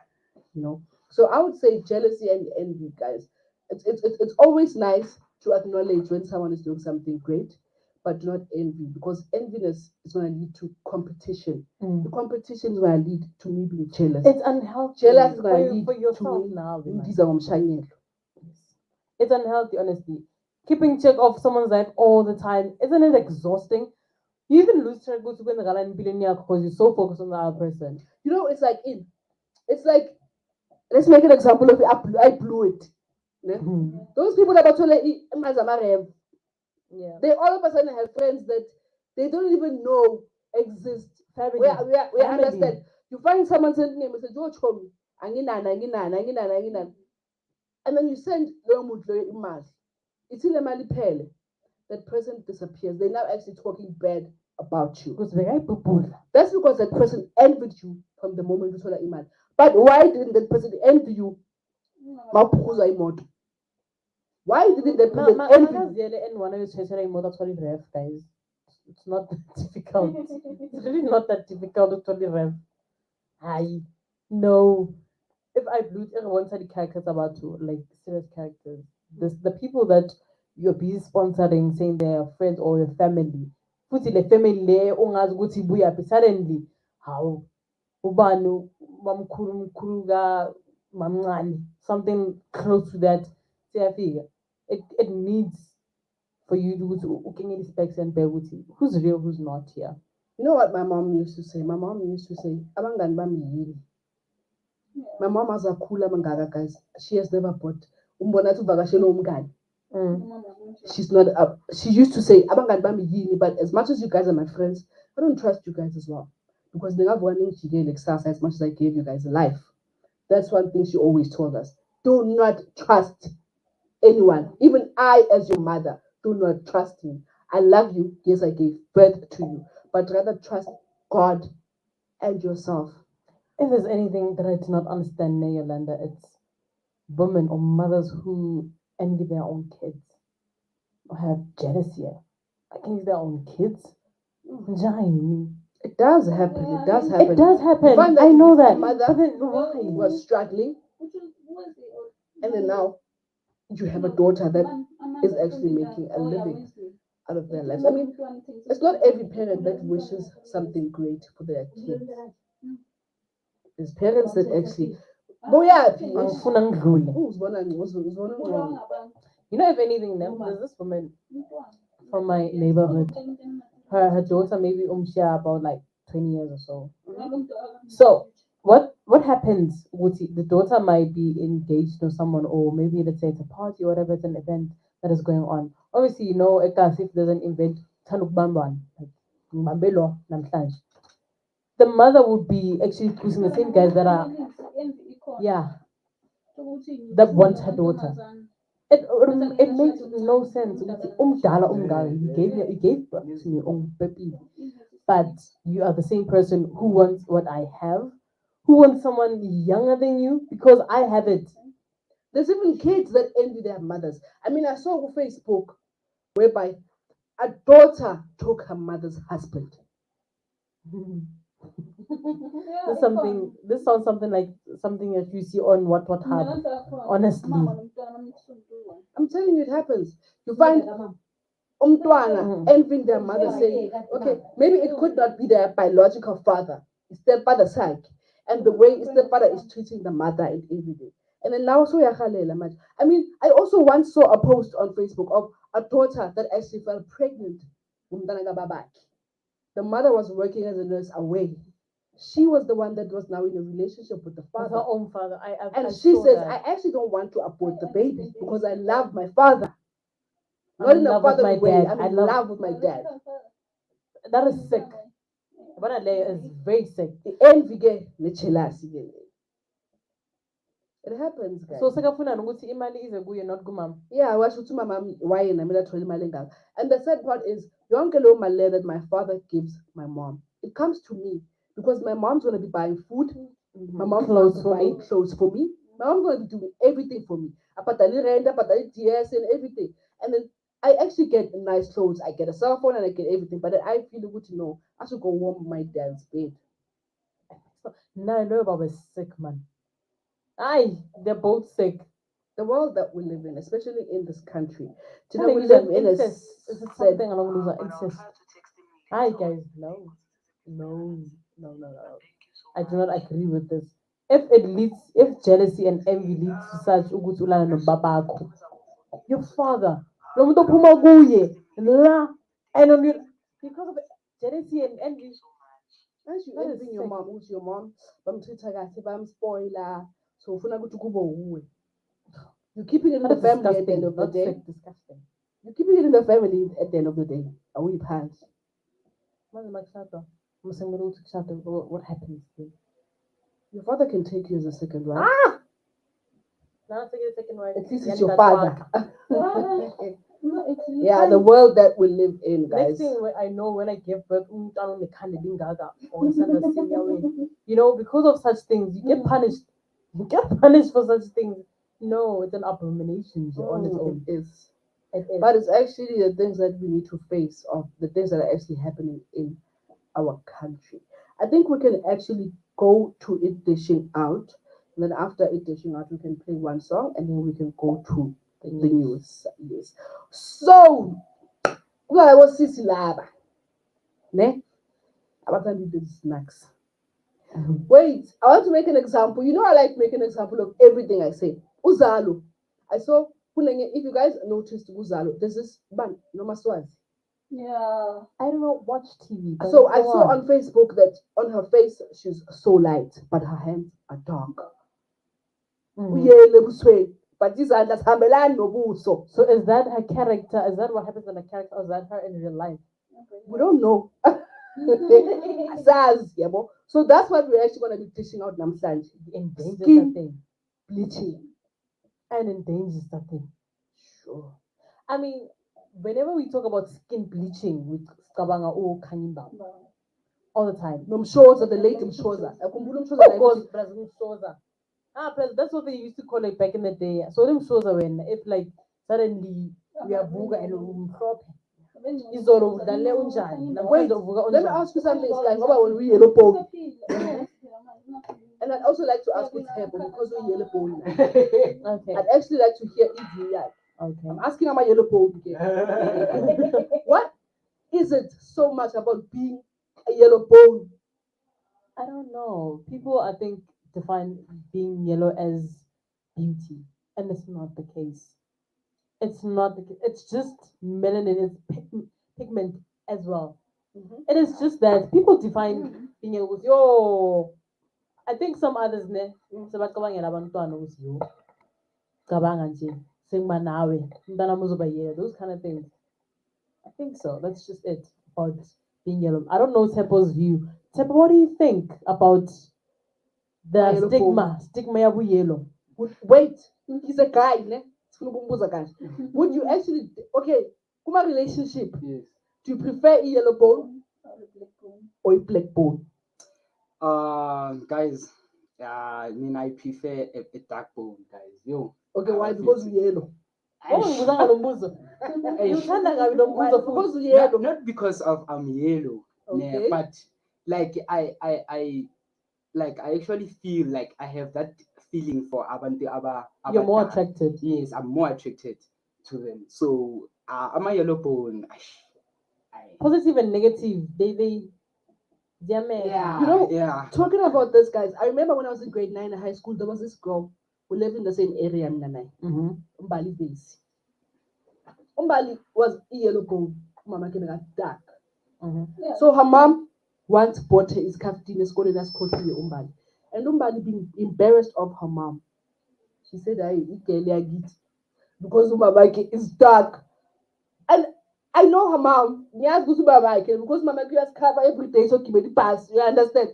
you know. So I would say jealousy and envy, guys. It's always nice to acknowledge when someone is doing something great, but do not envy because enviness is going to lead to competition. The competition is going to lead to me being jealous. It's unhealthy. Jealous is going to lead for yourself to now. It's It's unhealthy, honestly. Keeping check of someone's life all the time, isn't it exhausting? You even lose track of when the gala billionaire because you're so focused on the other person. You know, it's like let's make an example of I blew it. Yeah? Those people that are Yeah. they all of a sudden have friends that they don't even know exist. Family. We Family. understand. You find someone's name and say, George Home, anginana. And then you send email. It's in the mali pele. That person disappears. They're now actually talking bad about you. That's because that person envied you from the moment you saw that email. But why didn't that person envy you? Why didn't that person envy you? Guys. It's not that difficult. It's really not that difficult to totally ref. No. If I blew everyone said the characters about to like serious characters. The people that you're busy sponsoring, saying they're friends or your family. Futhi le family le ongazi ukuthi ibuya phi suddenly. How? Ubani mamkhulu ka mamncane, something close to that. Siyafika. It needs for you to specs and bear with you. Who's real, who's not here? You know what my mom used to say? My mom used to say, "Abangani bami yini." My mom has a cooler mangaka, guys. She has never bought umbonatu vagashelo umgani. She's not up. She used to say, "Abangani bami yini," but as much as you guys are my friends, I don't trust you guys as well. Because they have one thing she gave as much as I gave you guys life. That's one thing she always told us. Do not trust anyone. Even I, as your mother, do not trust me. I love you. Yes, I gave birth to you. But rather trust God and yourself. If there's anything that I do not understand, Yolanda, it's women or mothers who envy their own kids or have jealousy against their own kids. It does happen. It does happen. It does happen. I know that. Mother but then why? was struggling, and then now you have a daughter that is actually making a living out of their lives. I mean, it's not every parent that wishes something great for their kids. There's parents that actually. You know, if anything, there's this woman from my neighborhood. Her daughter maybe umshia about like 20 years or so. So what happens with the daughter might be engaged to someone, or maybe let's say it's a party or whatever, it's an event that is going on. Obviously, you know, if there's an event, thanda ukubambana, like ngibambe lo namhlanje. The mother would be actually pushing the same guys that are, yeah, that want her daughter. It makes no sense. Umdala umngaka, you gave birth to me, baby. But you are the same person who wants what I have, who wants someone younger than you because I have it. There's even kids that envy their mothers. I mean, I saw on Facebook whereby a daughter took her mother's husband. This sounds something like something that you see on what happened. Honestly, I'm telling you, it happens. You find umntwana envying their mother, saying, okay, maybe it could not be their biological father, it's their father's side, and the way their father is treating the mother and everything. And then now so much. I mean, I also once saw a post on Facebook of a daughter that actually fell pregnant. The mother was working as a nurse away. She was the one that was now in a relationship with the father. her own father. And I she saw says, that. I actually don't want to abort the baby because I love my father. I'm Not in in a love with my fatherly way. dad. I'm I in love- love with my dad. That is sick. But is very sick. The envy ke nejealousy ke. It happens, guys. So sekafuna ukuthi imali ize kuye not kumama. Yeah, washo ukuthi umama why yena mina athole imali engaka. And the sad part is yonke leyo mali that my father gives my mom, it comes to me because my mom's gonna be buying food, my mom's Clothes gonna be buying clothes for me, my mom's gonna be doing everything for me. Apatali rent, apatali DS and everything. And then I actually get nice clothes. I get a cell phone and I get everything. But then I feel good to know I should go warm my dad's bed. No, Baba is sick, man. Aye, they're both sick. The world that we live in, especially in this country, do you I know think we it's live an in a incest. Is it sad- something along those lines? Incest. Aye, guys, no. I do not agree with this. If jealousy and envy leads to such ukuthi ulala nobabakho, your father, lo muntu ophuma kuye, la, and on your, because of jealousy and envy. As you That is envying your sick. mom, who's your mom, bamtreat-a kahle, bamspoiler, so ufuna ukuthi kube wuwe. You're keeping it in That the is family at the disgusting. end of the Not day. sick, disgusting. You're keeping it in the family at the end of the day. Are we past? What happens? Your father can take you as a second wife. Ah! Now take a second wife. At least Yeah, it's your that's father. Yeah, the world that we live in, Next guys. thing I know when I give birth, or you know, because of such things, you get punished. You get punished for such things. No, it's an abomination on its own. It is. It is. But it's actually the things that we need to face, of the things that are actually happening in our country. I think we can actually go to it dishing out. And then after it dishing out, we can play one song and then we can go to the news. Yes. So, well, I was Sisi Laba. Ne? I'm going to do the snacks. Wait, I want to make an example. You know, I like making an example of everything I say. Uzalo. I saw, if you guys noticed Uzalo, there's this man, Nomaswazi. Yeah. I don't know, watch TV. but So I go saw on Facebook that on her face she's so light, but her hands are dark. Mhm. But these are that's nobuso. So is that her character? Is that what happens in the character? Or is that her in real life? We don't know. Asaz, yabo. So that's what we're actually gonna be dishing out namhlanje. Endangers Skin that thing. bleaching. And endangers that thing. Sure. I mean, whenever we talk about skin bleaching with Skabanga or Kanyimba, all the time. Nomshoza, the late Mshoza. Of course, Brazil Shoza. That's what they used to call it back in the day. So them Shoza when if like suddenly we are buga and umkrop. Izolo dale unjani. Wait, let me ask you something. It's like about when we yellow bone. And I'd also like to ask with Hebo because we're yellow bone. Okay. I'd actually like to hear Izzy. Okay. I'm asking about yellow bone again. What is it so much about being a yellow bone? I don't know. People, I think, define being yellow as beauty, and it's not the case. It's not the case. It's just melanin is pigment as well. It is just that people define being yellow with yo. I think some others ne sebacabangela abantwana ukuthi yo cabanga nje sengba nawe umntana muzoba yellow, those kind of things. I think so. That's just it about being yellow. I don't know Tepo's view. Tepo, what do you think about the Yellow stigma ya yellow? Wait, he's a guy, ne? Sifuna ukumbuza kahle. Would you actually, okay, kuma relationship, Yes. do you prefer a yellow bone or a black bone? Guys, I mean, I prefer a dark bone, guys. Yo. Okay, why? Because you're yellow. Oh, ngibuzanga lo mbuzo. Uthanda kabi lo mbuzo Because futhi. you're yellow. Not because of I'm yellow, Okay. but like I actually feel like I have that feeling for abantu You're more abadala. attracted. Yes, I'm more attracted to them. So I'm a yellow bone. Positive and negative. They Yeah, You know, yeah. talking about this, guys, I remember when I was in grade 9 in high school, there was this girl who lived in the same area, Mnanai, Umbali base. Umbali was a yellow bone. Mama came got dark. So her mom once bought her his captain school in as Umbali. And Umbali being embarrassed of her mom. She said, I eat because Umamaki is dark. And I know her mom, because Mama has cover every day, so keep it pass. You understand?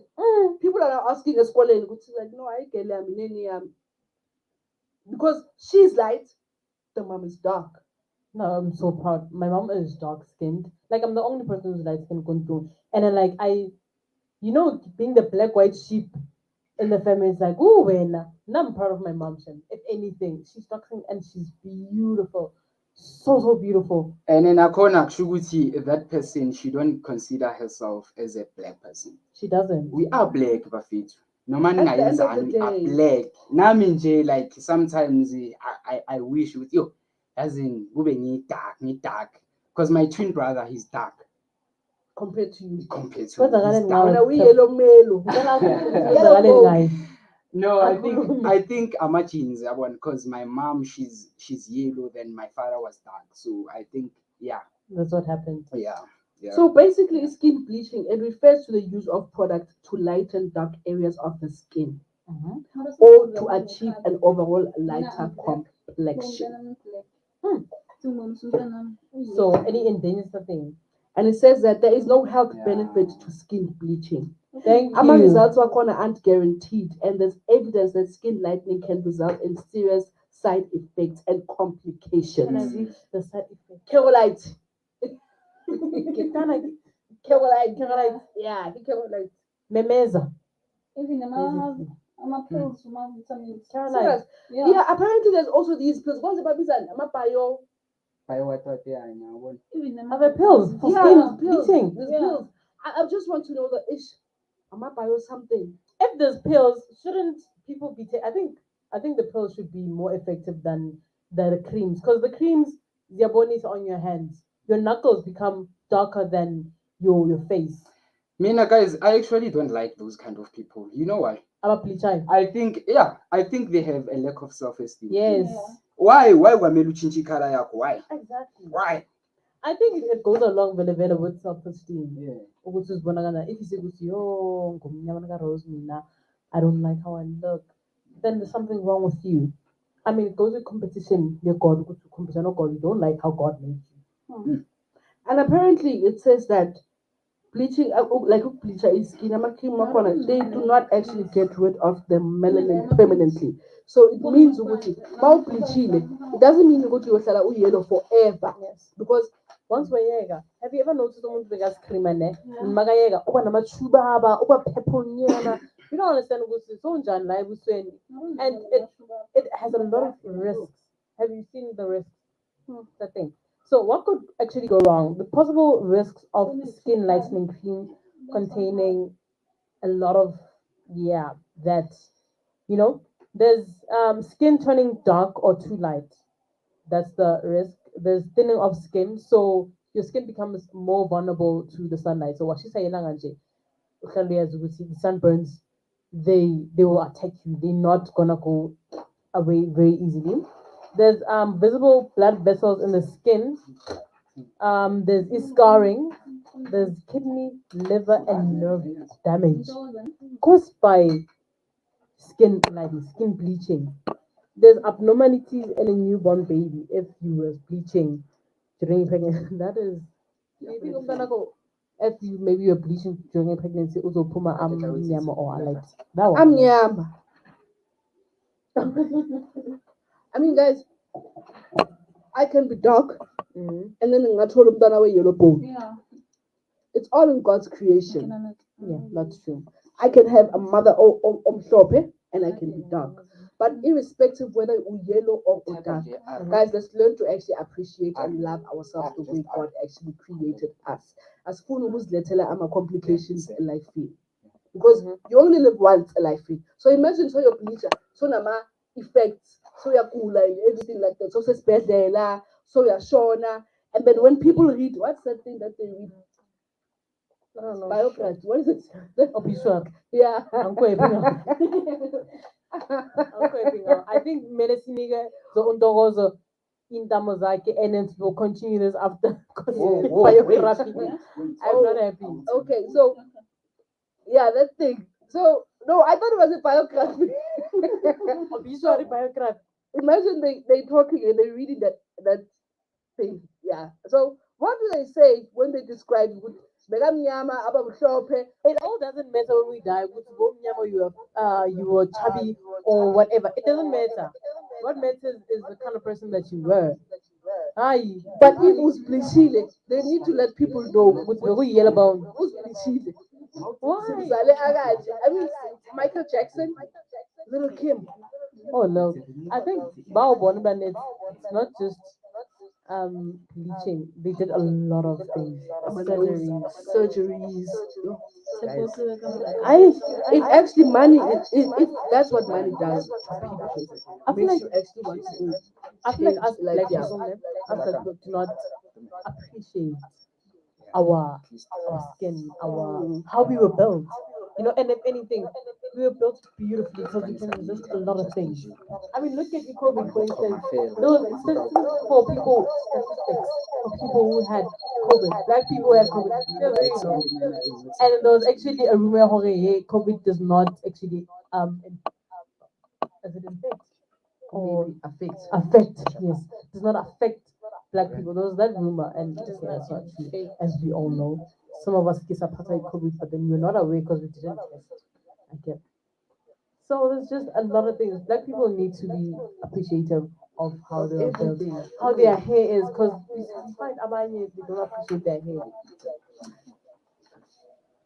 People are now asking a scholar, she's like, no, I can't. Because she's light, the mom is dark. No, I'm so proud. My mom is dark skinned. Like I'm the only person who's light skinned control. And then like being the black white sheep in the family is like, oh when I'm proud of my mom, Shem. If anything, she's dark skinned and she's beautiful. So beautiful. And then Akona Shuguti, that person, she don't consider herself as a black person. She doesn't. We are black, Bafit. No man At the end of the are day. black. Now like sometimes I wish with you, as in ube dark. Because my twin brother, he's dark Compared to you. compared to What's me. the He's guy dark. Now we yellow male. Guy. No, I think Amachin's one because my mom she's yellow, then my father was dark. So I think That's what happened. yeah. So basically, skin bleaching, it refers to the use of products to lighten dark areas of the skin or to achieve an overall lighter complexion. So any endangered thing. And it says that there is no health benefit to skin bleaching. Thank Ama you. results aren't guaranteed, and there's evidence that skin lightening can result in serious side effects and complications. The side effect. Kerolite. Kerolite. Kerolite. Yeah, Kerolite. Memeza. Serious. Yeah, apparently there's also these pills. What's the baby's name? Bio. Other pills for skin bleaching. There's pills. I just want to know the ish. Bio something. If there's pills, shouldn't people be I think the pills should be more effective than the creams. Because the creams, their bodies on your hands. Your knuckles become darker than your face. Mina guys, I actually don't like those kind of people. You know why? I think they have a lack of self-esteem. Yes. Why wamelu chinchi kala yako? Why? Exactly. Why? I think it goes along with self-esteem. Yeah. If you say, "Oh, I don't like how I look," then there's something wrong with you. I mean, it goes with competition. You don't like how God made you. And apparently it says that bleaching, like bleacher is skin, they do not actually get rid of the melanin permanently. So it means it doesn't mean you're yellow forever. Yes. Because Once wayeka, have you ever noticed umuntu bekazikrima ne? Makayeka uba namachubaba, uba purple nyana. You don't understand ukuthi so njani la ebusweni. And it has a lot of risks. Have you seen the risks? The thing. So what could actually go wrong? The possible risks of skin lightening cream containing a lot of that there's skin turning dark or too light. That's the risk. There's thinning of skin, so your skin becomes more vulnerable to the sunlight. So what she's saying, the sunburns, they will attack you. They're not gonna go away very easily. There's visible blood vessels in the skin. There's scarring. There's kidney, liver, and nerve damage caused by skin bleaching. There's abnormalities in a newborn baby if you was bleaching during pregnancy. That is you think if you maybe you're bleaching during a pregnancy, also puma nyama or like that one? I'm nyama. I mean, guys, I can be dark, and then I told him that away yellow bone. Yeah. It's all in God's creation. Yeah, that's true. I can have a mother or shop, and I can be dark. But irrespective whether we're yellow or dark, guys, let's learn to actually appreciate and love ourselves the way God actually created us. As full who's little complications in life feel. Because you only live once a life. So imagine so your bleacher, so nama effects, so your cooler and everything like that. So says bedela, so your shona. And then when people read, what's that thing that they read? I don't know. Biography. What is it? Obituary. Yeah. I think Melesinika Zondogozo in Tamozaki and it will continue this after biography. I'm not happy. Okay, so yeah, that thing. So no, I thought it was a biography. Obituary biography. Imagine they talking and they reading that thing. Yeah. So what do they say when they describe it all doesn't matter when we die. You were chubby or whatever. It doesn't matter. What matters is the kind of person that you were. Aye. But if who's bleachile, they need to let people know What's very yellow bone? who's bleachile. Why? I mean, Michael Jackson, Little Kim. Oh no. I think Bao Bonban it's not just bleaching. They did a lot of things. Surgeries. If actually money, if that's what money does to people, I feel like you actually want to. I feel like us Like, black yeah. people do not appreciate our skin, our how we were built. You know, and if anything, we were built beautifully because we can resist a lot of things. I mean, look at COVID, for instance. Those statistics for people, statistics for people who had COVID, black people who had COVID, they're very low. And there was actually a rumor that hey, COVID does not actually does it infect or Maybe affect? Yes, does not affect black people. There was that rumor, and that's not true, as we all know. Some of us get apartheid COVID, but then we're not aware because we didn't test. I get. So there's just a lot of things. Black people need to be appreciative of how they are built, how their hair is, because we find Abanye, they don't appreciate their hair.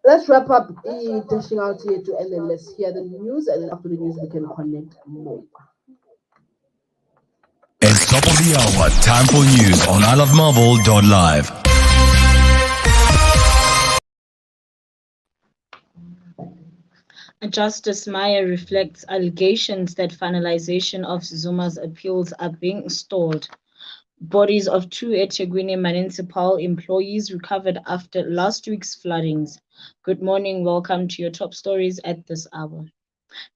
Let's wrap up the dashing out here to and then let's hear the news, and then after the news we can connect more. It's top of the hour. Time for news on iLOVEmelville.LIVE. Justice Meyer reflects allegations that finalization of Zuma's appeals are being stalled. Bodies of two eThekwini municipal employees recovered after last week's floodings. Good morning. Welcome to your top stories at this hour.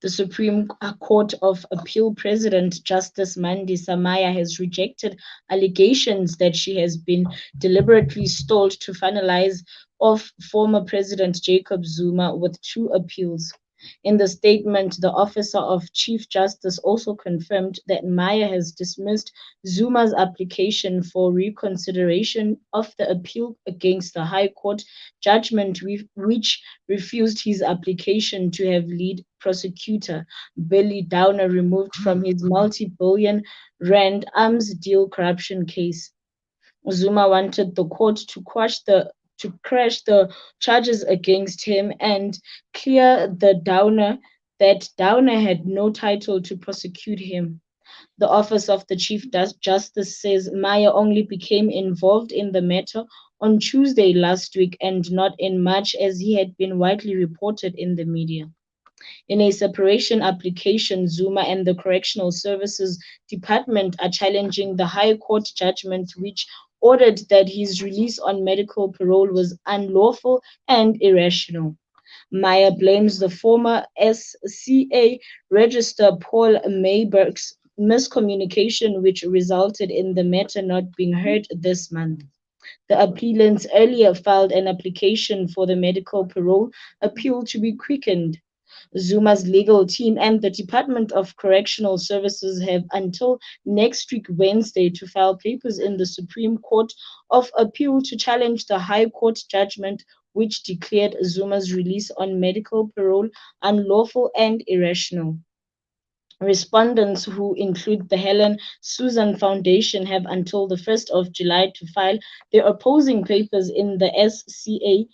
The Supreme Court of Appeal President Justice Mandisa Maya has rejected allegations that she has been deliberately stalled to finalize of former President Jacob Zuma with two appeals. In the statement, the Officer of Chief Justice also confirmed that Maya has dismissed Zuma's application for reconsideration of the appeal against the High Court judgment, which refused his application to have lead prosecutor Billy Downer removed from his multi-billion rand arms deal corruption case. Zuma wanted the court to crash the charges against him and clear that Downer had no title to prosecute him. The Office of the Chief Justice says Maya only became involved in the matter on Tuesday last week and not in March as he had been widely reported in the media. In a separation application, Zuma and the Correctional Services Department are challenging the High Court judgment which ordered that his release on medical parole was unlawful and irrational. Maya blames the former SCA Registrar Paul Mayberg's miscommunication, which resulted in the matter not being heard this month. The appellants earlier filed an application for the medical parole appeal to be quickened. Zuma's legal team and the Department of Correctional Services have until next week, Wednesday, to file papers in the Supreme Court of Appeal to challenge the High Court judgment which declared Zuma's release on medical parole unlawful and irrational. Respondents, who include the Helen Susan Foundation, have until the 1st of July to file their opposing papers in the SCA.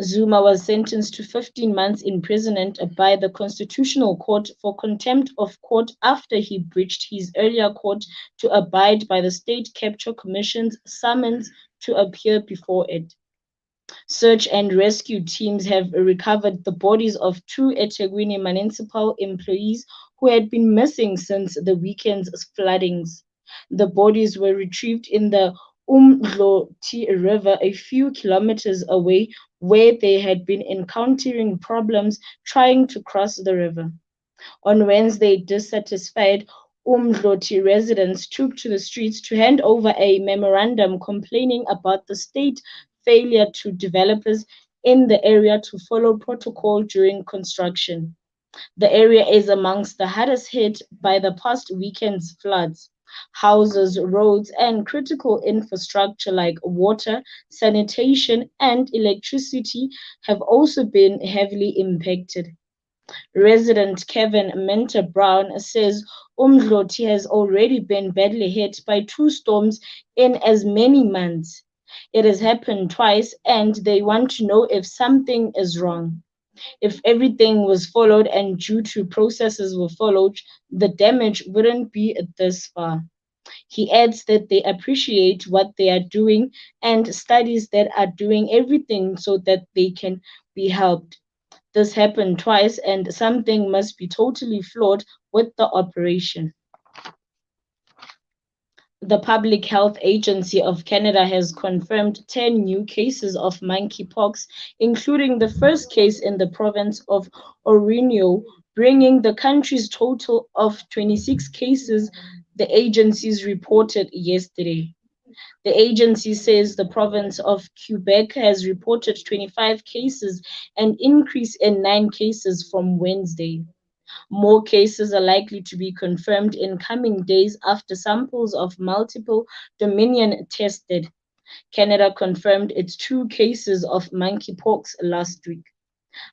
Zuma was sentenced to 15 months imprisonment by the Constitutional Court for contempt of court after he breached his earlier court to abide by the State Capture Commission's summons to appear before it. Search and rescue teams have recovered the bodies of two eThekwini municipal employees who had been missing since the weekend's floodings. The bodies were retrieved in the Umdloti River a few kilometers away, where they had been encountering problems trying to cross the river. On Wednesday, dissatisfied Umdloti residents took to the streets to hand over a memorandum complaining about the state failure to developers in the area to follow protocol during construction. The area is amongst the hardest hit by the past weekend's floods. Houses, roads, and critical infrastructure like water, sanitation, and electricity have also been heavily impacted. Resident Kevin Mentor Brown says Umdloti has already been badly hit by two storms in as many months. It has happened twice, and they want to know if something is wrong. If everything was followed and due to processes were followed, the damage wouldn't be this far. He adds that they appreciate what they are doing and studies that are doing everything so that they can be helped. This happened twice, and something must be totally flawed with the operation. The Public Health Agency of Canada has confirmed 10 new cases of monkeypox, including the first case in the province of Orinoco, bringing the country's total of 26 cases, the agencies reported yesterday. The agency says the province of Quebec has reported 25 cases, an increase in 9 cases from Wednesday. More cases are likely to be confirmed in coming days after samples of multiple Dominion tested. Canada confirmed its 2 cases of monkeypox last week.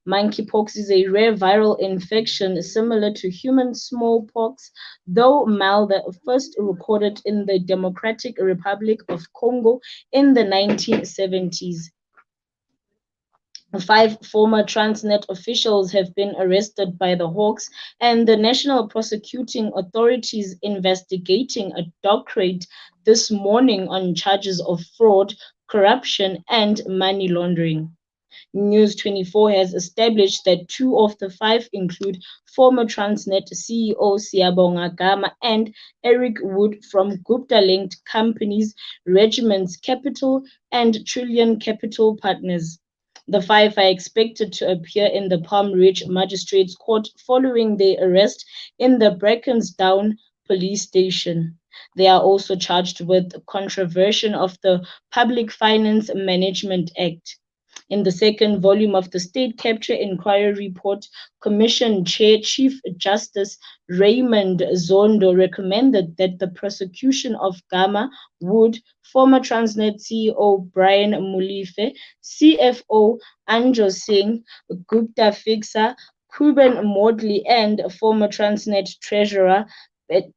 Monkeypox is a rare viral infection similar to human smallpox, though milder, first recorded in the Democratic Republic of Congo in the 1970s. 5 former Transnet officials have been arrested by the Hawks and the National Prosecuting Authorities investigating a dock raid this morning on charges of fraud, corruption, and money laundering. News 24 has established that 2 of the 5 include former Transnet CEO Siyabonga Gama and Eric Wood from Gupta-linked companies Regiments Capital and Trillion Capital Partners. The 5 are expected to appear in the Palm Ridge Magistrates Court following their arrest in the Brackensdown police station. They are also charged with contravention of the Public Finance Management Act. In the second volume of the State Capture Inquiry Report, Commission Chair Chief Justice Raymond Zondo recommended that the prosecution of Gama, Wood, former Transnet CEO Brian Mulife, CFO Anjo Singh, Gupta Fixer, Kuben Modley, and former Transnet Treasurer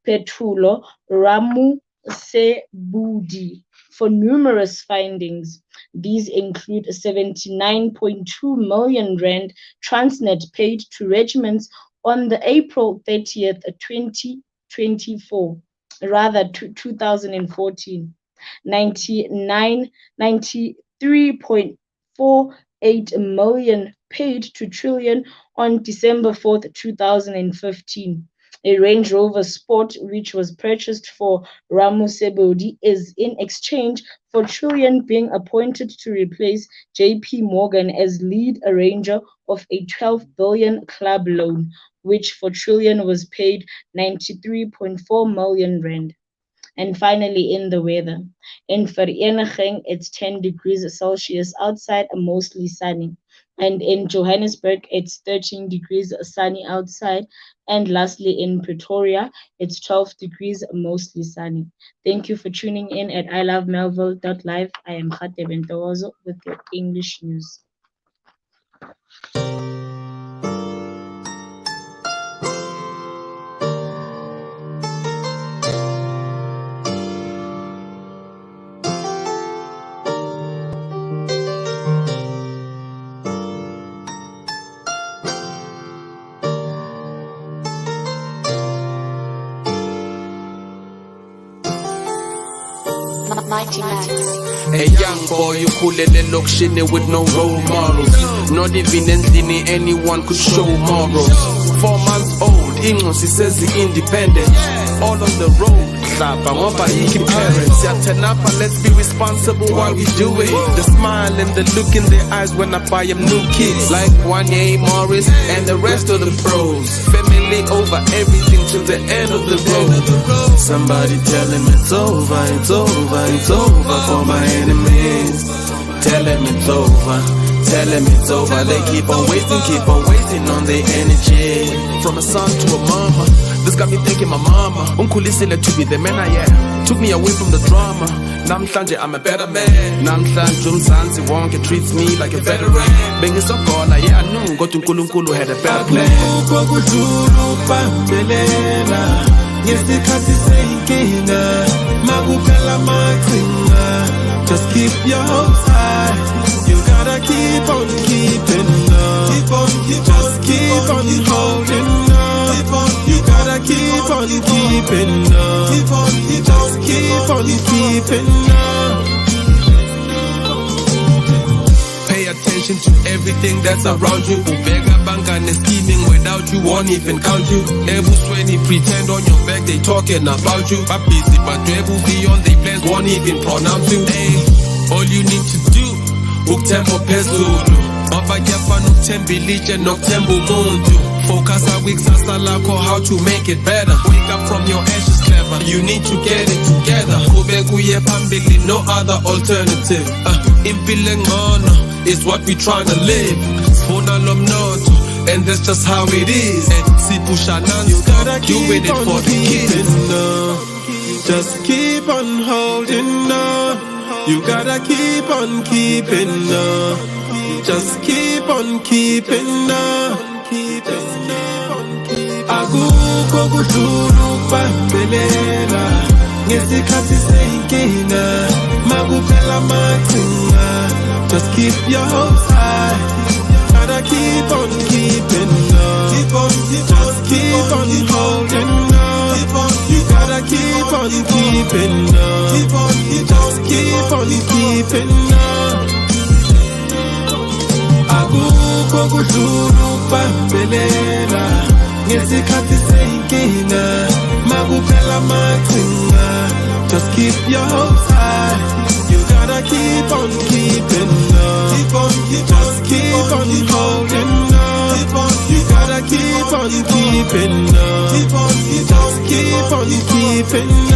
Petulo Ramu Sebudi for numerous findings. These include 79.2 million rand Transnet paid to regiments on the April 30th, 2024, rather 2014, 93.48 million paid to Trillion on December 4th, 2015. A Range Rover Sport, which was purchased for Ramu Sebudi, is in exchange for Trillion being appointed to replace JP Morgan as lead arranger of a 12 billion club loan, which for Trillion was paid 93.4 million rand. And finally, in the weather. In Vereeniging, it's 10 degrees Celsius outside, mostly sunny. And in Johannesburg, it's 13 degrees sunny outside. And lastly, in Pretoria, it's 12 degrees mostly sunny. Thank you for tuning in at iLOVEmelville.LIVE. I am Khate Bentozo with your English news. A young boy, you kulele lokshini with no role models. Not even endlini anyone could show morals. 4 months old, English says he independent. All on the road, Lapa, ngoba iki parents. Yatenapa, let's be responsible while we do it. The smile and the look in their eyes when I buy them new kids. Like Wanye Morris and the rest of the pros. Family over everything till the end of the road. Somebody tell him it's over, it's over, it's over for my enemies. Tell him it's over, tell him it's over. They keep on wasting on their energy. From a son to a mama, this got me thinking my mama unkulisile to be the man I am. Took me away from the drama. Namhlanje I'm a better man. Namhlanje umzansi wonke treats me like a veteran. Bengisokhona yeah I knew kodwa uNkulunkulu had a better plan. Ngesikhathi seyinkinga makuphela amaqhinga, just keep your hopes high. You gotta keep on keeping on, just keep on holding on. You gotta keep on keeping on, just keep on keeping on. Pay attention to everything that's around you. Ubeka bangane scheming without you, won't even count you. Ebusweni pretend on your back they talking about you. But busy but beyond their plans, won't even pronounce you. Hey, all you need to do, uktembo phezulu. Mabagafana ukthembilitshe nokuthemba umuntu. Focus on kusasa lakho, how to make it better. Wake up from your ashes, clever. You need to get it together. Kube kuye phambili, no other alternative. Impilo engcono is what we trying to live. Sifuna lo mnotho, and that's just how it is. And sipusha non-stop, doing it for the kids. Just keep on holding on. You gotta keep on keeping on. Just keep on keeping on. Akukho kudlula ukubambelela ngesikhathi seyinkinga makuphela amaqhinga. Just keep your hopes high. Gotta keep on keeping on. Just keep on holding on. You gotta keep on keeping on. Just keep on keeping on. Akukho kudlula ukubambelela ngesikhathi seyinkinga makuphela amaqhinga. Just keep your hopes high. You gotta keep on keeping on. Just keep on holding on. You gotta keep on keeping on. Just keep on keeping on.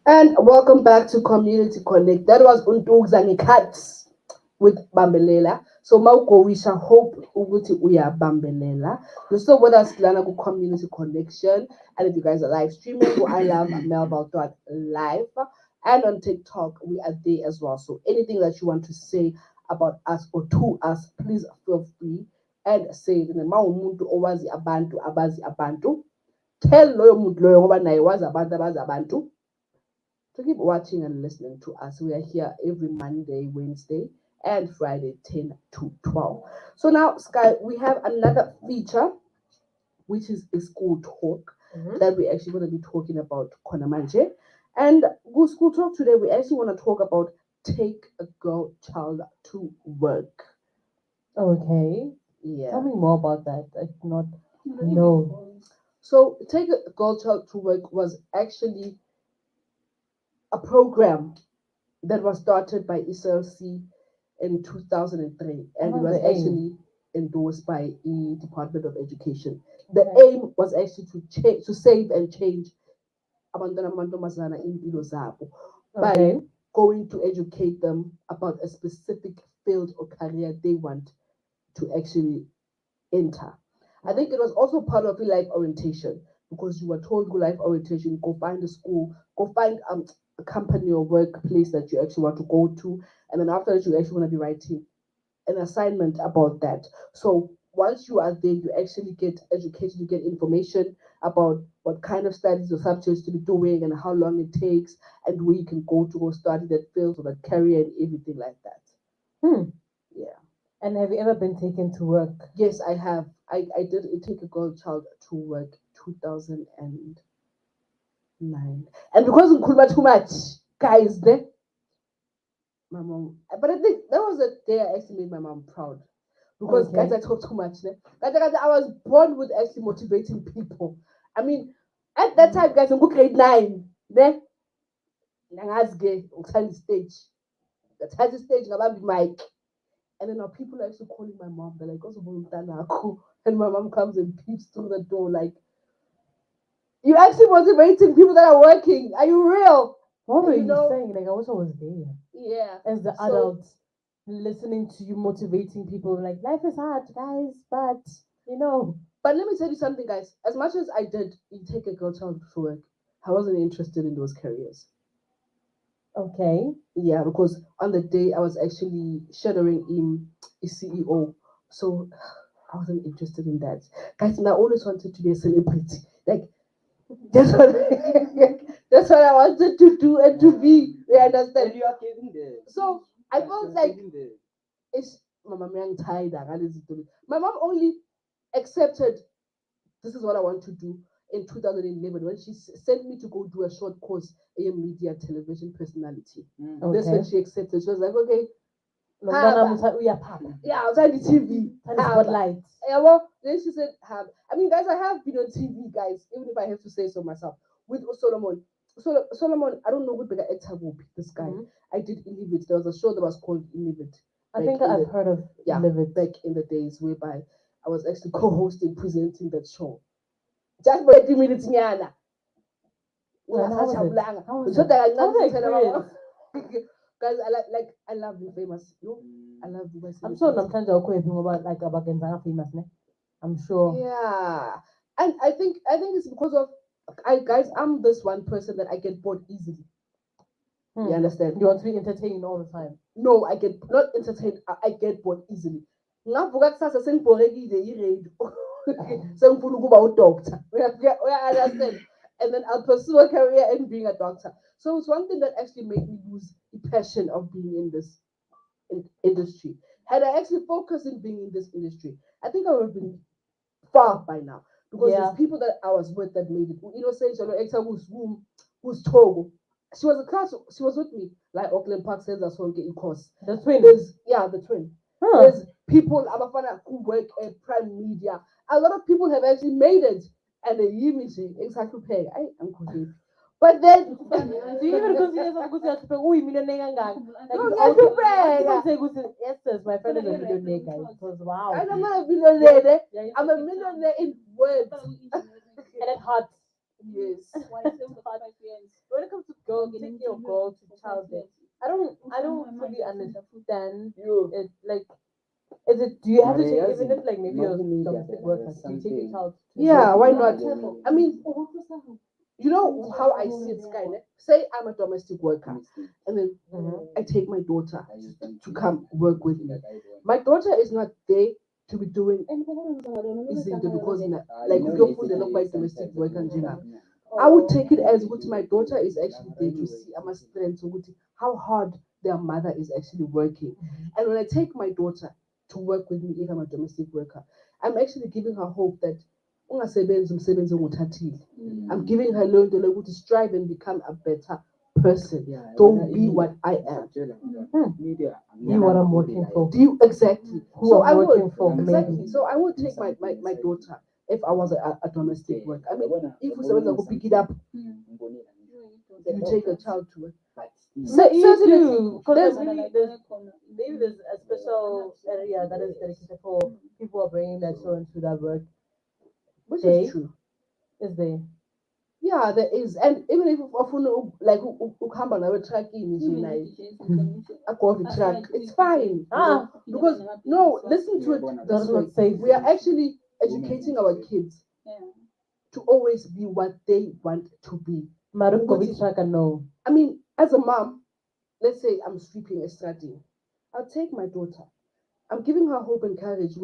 And welcome back to Community Connect. That was Untugzangi Cats with Bambelela. So mawugowisha hope ukuthi uyabambelela. You're still with us lana ku Community Connection. And if you guys are live streaming, go iLOVEmelville.LIVE. And on TikTok, we are there as well. So anything that you want to say about us or to us, please feel free and say it. Mawumuntu owazi abantu abazi abantu. Tell loyo muntu loyo ngoba naye wazi abantu abazi abantu. So keep watching and listening to us. We are here every Monday, Wednesday, and Friday, 10 to 12. So now, Sky, we have another feature which is a school talk that we're actually going to be talking about Konamanje. And with school talk today, we actually want to talk about take a girl child to work. Okay. Yeah. Tell me more about that. I do not know. So take a girl child to work was actually a program that was started by SLC in 2003, and it was actually endorsed by the Department of Education. The aim was actually to save and change abantwana amantombazana impilo zabo by going to educate them about a specific field or career they want to actually enter. I think it was also part of the life orientation, because you were told go life orientation, go find a school, go find a company or workplace that you actually want to go to, and then after that you actually want to be writing an assignment about that. So once you are there, you actually get educated, you get information about what kind of studies or subjects to be doing and how long it takes and where you can go to go study that field or that career and everything like that. Yeah. And have you ever been taken to work? Yes, I have. I did take a girl child to work 2009. And because we could too much, guys, there, my mom. But I think that was a day I actually made my mom proud. Because guys, I talk too much. Guys, I was born with actually motivating people. I mean, at that time, guys, I'm grade 9. Ne? Nangazi the stage. That's the stage, I'm mic. And then now people are actually calling my mom. They're like, and my mom comes and peeps through the door like, you're actually motivating people that are working. Are you real? What were you saying? Like, I also was there. Yeah. As the adult, listening to you motivating people, like, life is hard, guys, but, you know. But let me tell you something, guys. As much as I did take a girl child to work, I wasn't interested in those careers. Okay. Yeah, because on the day I was actually shadowing a CEO. So I wasn't interested in that. Guys, and I always wanted to be a celebrity. Like, that's what, that's what I wanted to do and to be. You understand? And you are getting there. So I felt like it's my mom only accepted this is what I want to do in 2011 when she sent me to go do a short course in media television personality. That's when she accepted. She was like, okay. Yeah, outside the TV. Spotlight. Yeah, well, then she said, I mean, guys, I have been on TV, guys, even if I have to say so myself, with Solomon. Solomon, I don't know what bigger actor will pick this guy. I did Live It. There was a show that was called Live It. I think I've heard of Live It. Back in the days whereby I was actually co-hosting, presenting that show. Just for 30 minutes, Nyana. Guys, I love you famous. I love you guys. I'm sure sometimes I'll quit about like about getting famous, ne? I'm sure. Yeah. And I think it's because of I'm this one person that I get bored easily. You understand? You want to be entertained all the time. No, I get not entertained, I get bored easily. Ngavuka kusasa sengibhorekile i-radio. Sengifuna ukuba udoctor. We understand? And then I'll pursue a career in being a doctor. So it's one thing that actually made me lose the passion of being in this industry. Had I actually focused in being in this industry, I think I would have been far by now. Because there's people that I was with that made it. You know, saying who's Togo. She was with me. Like Auckland Park says that's what getting course. The twin. The twin. There's people who work at Prime Media. A lot of people have actually made it. And the image exactly pay. I'm confused. But then do you even consider yourself a millionaire? Yes, my friend is a millionaire, guys. Wow. I'm not a millionaire. I'm a millionaire in words. And at heart. Yes. When it comes to taking your girl to childhood, I don't fully understand it. Like, is it? Do you have to take even if like maybe you're domestic worker, do you take your child? Yeah, why not? I mean, you know how I see it, Skynet. Say I'm a domestic worker, and then I take my daughter to come work with me. My daughter is not there to be doing because like your food and not my domestic work and dinner. I would take it as what my daughter is actually there to see. I must strength how hard their mother is actually working. And when I take my daughter to work with me if I'm a domestic worker, I'm actually giving her hope that ungasebenzi umsebenzi onguthathile. I'm giving her learn to strive and become a better person. Don't be what I am. Be what I'm working for. Exactly. Who So I'm I working would for, exactly. maybe. So I would take my daughter if I was a domestic work. I mean, if we go pick it up, you take a child to it. No, you Certainly, do. Because there's- maybe there's a special area that is dedicated for people who are bringing their children to that work. which Day. is true. Is there? Yeah, there is, and even if often like ukamba nawe trucking I go off the truck, it's fine. Because no, listen to it this way. Safe. We are actually educating our kids to always be what they want to be. No. I mean, as a mom, let's say I'm sweeping a study, I'll take my daughter. I'm giving her hope and courage.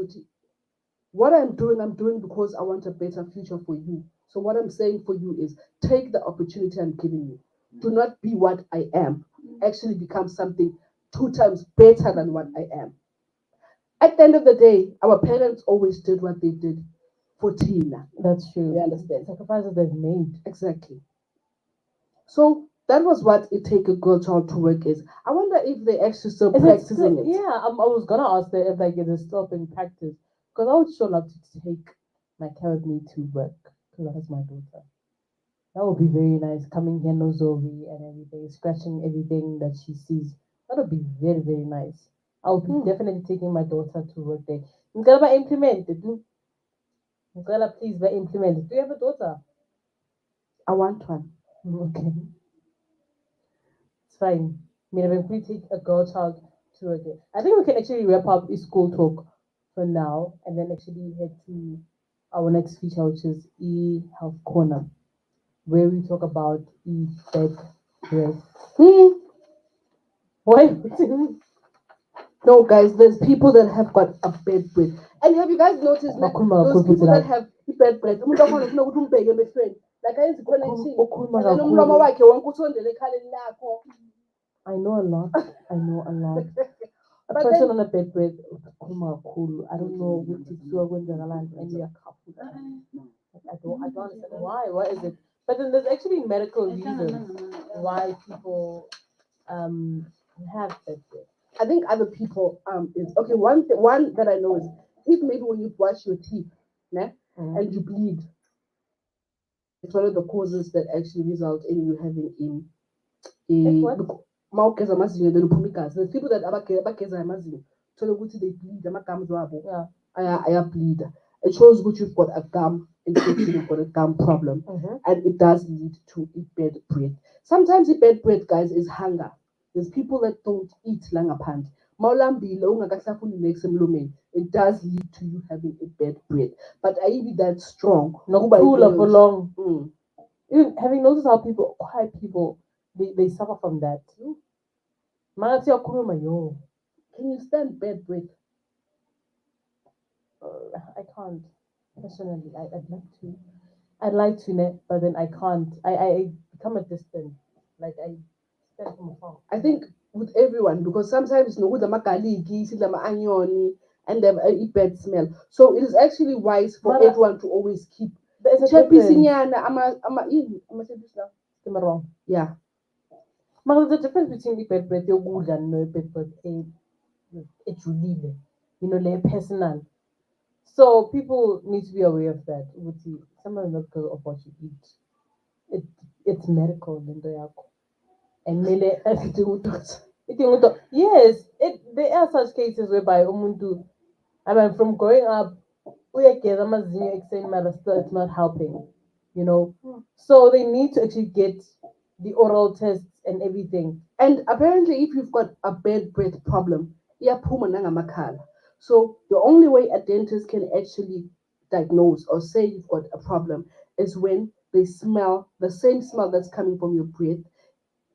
What I'm doing because I want a better future for you. So what I'm saying for you is take the opportunity I'm giving you. Do not be what I am. Actually become something 2 times better than what I am. At the end of the day, our parents always did what they did for Tina. That's true. You understand? Sacrifices they've made. Exactly. So that was what it take a girl child to work is. I wonder if they actually still practicing it. Yeah, I was gonna ask that if like it is still in practice. Because I would sure love to take my car with me to work. Because that's my daughter. That would be very nice. Coming here, no Zoe and everything, scratching everything that she sees. That would be very, very nice. I would be definitely taking my daughter to work there. Ngala implement it. Ngala, please implement it. Do you have a daughter? I want one. Okay. It's fine. If we take a girl child to work there. I think we can actually wrap up this school talk for now and then actually head to our next feature, which is e-health corner, where we talk about e-bed breath. Why? No, guys, there's people that have got a bed breath. And have you guys noticed that those people that have bed breath? Like I use the connection. And then umlomo wakhe wonke usondele ekhaleni lakho. I know a lot. I know a lot. A person on a bed breath, I don't know what to do when they're alive and we are coupled. I don't understand why. Why is it? But then there's actually medical reasons why people have bed breath. I think other people is okay. One that I know is if maybe when you brush your teeth, and you bleed, it's one of the causes that actually result in you having mawugeza amazinyo then uphuma igazi. There's people that abageza amazinyo thola ukuthi they bleed amagums wabo ayableeda. It shows that you've got a gum infection, you've got a gum problem, and it does lead to a bed breath. Sometimes the bed breath, guys, is hunger. There's people that don't eat langaphandle. Mawulambile ungakahlafuni next emlomeni, it does lead to you having a bed breath. But I be that strong. Not cooler for long. Even have you noticed how quiet people, they suffer from that? Can you stand bed breath? I can't. Personally, I'd like to, but then I can't. I become a distant. Like I stand from afar. I think with everyone, because sometimes with the makaliki, onion, and they eat bad smell. So it is actually wise for everyone to always keep. Am I wrong? Yeah. But there's a difference between the bed breath, your good and no bed breath. It's really, like personal. So people need to be aware of that. Someone not because of what you eat. It's medical, and yes, there are such cases whereby umuntu. I mean, from growing up, it's not helping, So they need to actually get the oral tests and everything. And apparently, if you've got a bed breath problem, so the only way a dentist can actually diagnose or say you've got a problem is when they smell the same smell that's coming from your breath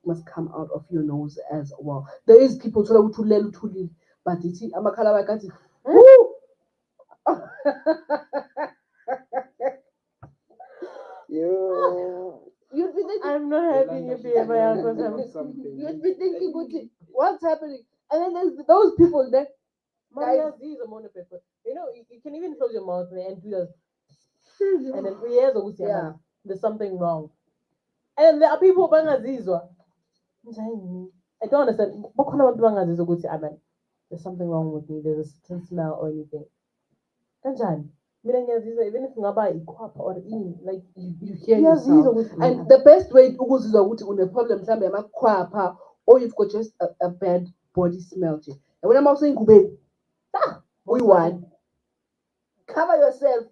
must come out of your nose as well. There is people who but it's amakhala You'd be thinking, I'm not happy you be you'd be thinking, what's happening? And then there's those people that you can even close your mouth and do that. And then 3 years ago, Yeah. there's something wrong. And there are people bangazizwa. I don't understand. Bakhona abantu bangazizwa ukuthi, "Amen, there's something wrong with me. There's a certain smell or anything." Kanjani? Mina ngiyazizwa even if ngaba ikhwapha or in like You hear Ngiyazizwa yourself. ukuthi, And the best way ukuzizwa ukuthi une-problem mhlawumbe yamakhwapha or you've got just a bad body smell nje. Yabona uma useyingubeni, uyi-one. Cover yourself.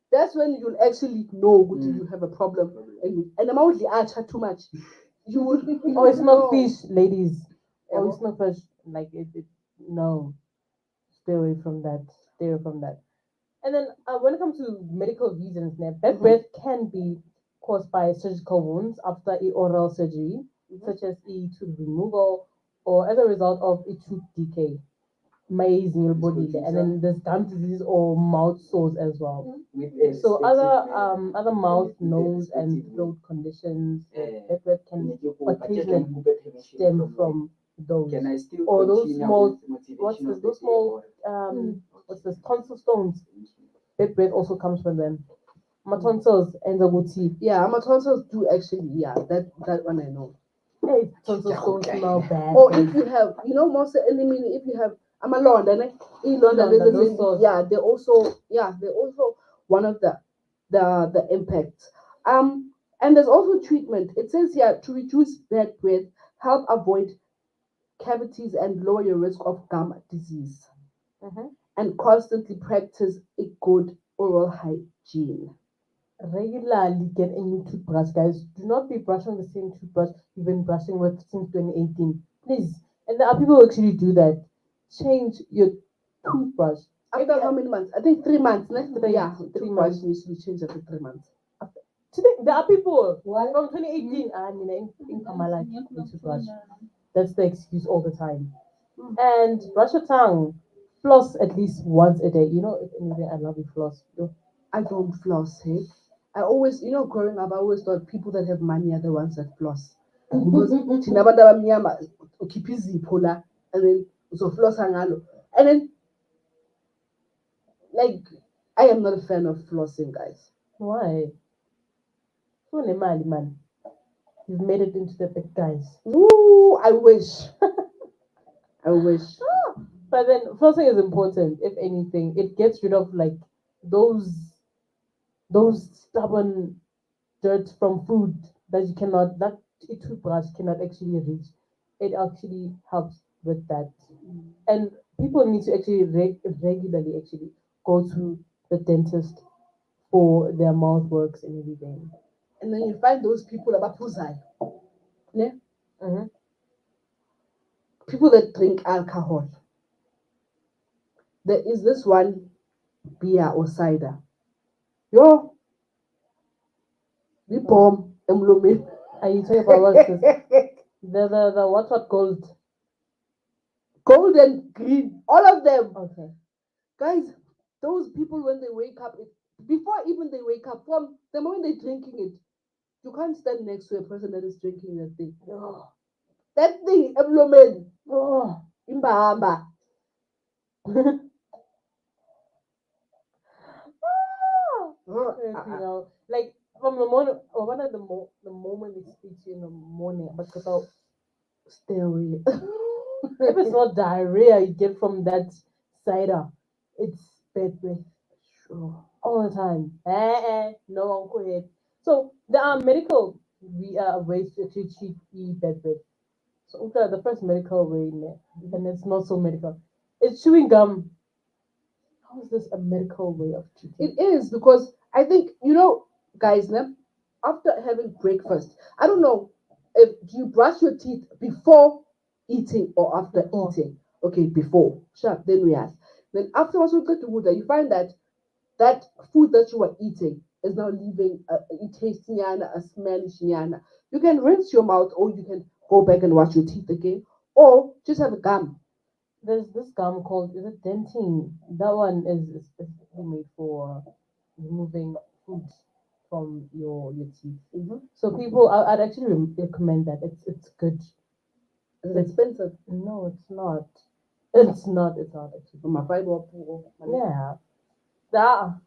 That's when you'll actually know ukuthi you have a problem. And uma udli acha too much, you will. oh, it's not know. fish, ladies. Yeah, Oh, it's not fish. Like no. Stay away from that. Stay away from that. And then when it comes to medical reasons, bad breath can be caused by surgical wounds after oral surgery, such as tooth removal, or as a result of a tooth decay. Amazing your body, and then there's gum disease or mouth sores as well. So other mouth, nose, and throat conditions, bad breath can occasionally stem from those. Or those small, what's this, tonsil stones. Bad breath also comes from them. My tonsils and the guti. Yeah, my tonsils do actually. Yeah, that one I know. Hey, tonsil stones smell bad. Or if you have, most enemy, if you have, I'm a London, they're also one of the impacts. And there's also treatment. It says here to reduce bad breath, help avoid cavities and lower your risk of gum disease. And constantly practice a good oral hygiene. Regularly get a new toothbrush, guys. Do not be brushing the same toothbrush you've been brushing with since 2018. Please. And there are people who actually do that. Change your toothbrush. After how many months? I think 3 months. Yeah, 3 months. months. You change after 3 months. Today, there are people from 2018 in toothbrush. That's the excuse all the time. And brush your tongue. Floss at least once a day. If anything, I love you, floss. I don't floss, hey. I always, growing up, I always thought people that have money are the ones that floss. Because thina abantu abamnyama ukhipha izipho la and then uzoflossa ngalo. And then like I am not a fan of flossing, guys. Why? Nemali, man. You've made it into the big guys. Ooh, I wish. I wish. But then flossing is important, if anything. It gets rid of like those stubborn dirt from food that a toothbrush cannot actually reach. It actually helps with that. And people need to actually regularly actually go to the dentist for their mouth works and everything. And then you find those people abapuzai. Yeah? People that drink alcohol. There is this one beer or cider. Yo, the bomb emblem. Are you talking about what's this? The what gold? Gold and green, all of them. Okay. Guys, those people when they wake up, before even they wake up, from the moment they're drinking it, you can't stand next to a person that is drinking that thing. Oh. That thing, emblem. Oh, imbamba. Like from the morning, or one of the moment it speaks you in the morning, but stay away. If it's not diarrhea you get from that cider, it's bad breath. Sure. All the time. No, uncle head. So there are medical ways to actually treat bad breath. So the first medical way, and it's not so medical. It's chewing gum. How is this a medical way of treating? It is because I think guys, after having breakfast, I don't know if you brush your teeth before eating or after eating. Okay, before. Sure, then we ask. Then afterwards we get to water. You find that food that you are eating is now leaving a taste nyana, a smellish nyana. You can rinse your mouth, or you can go back and wash your teeth again, or just have a gum. There's this gum called, is it dentine? That one is specifically made for removing food from your teeth. So people, I'd actually recommend that. It's good. It's expensive. No, it's not. It's not actually. My fiber. Yeah. That.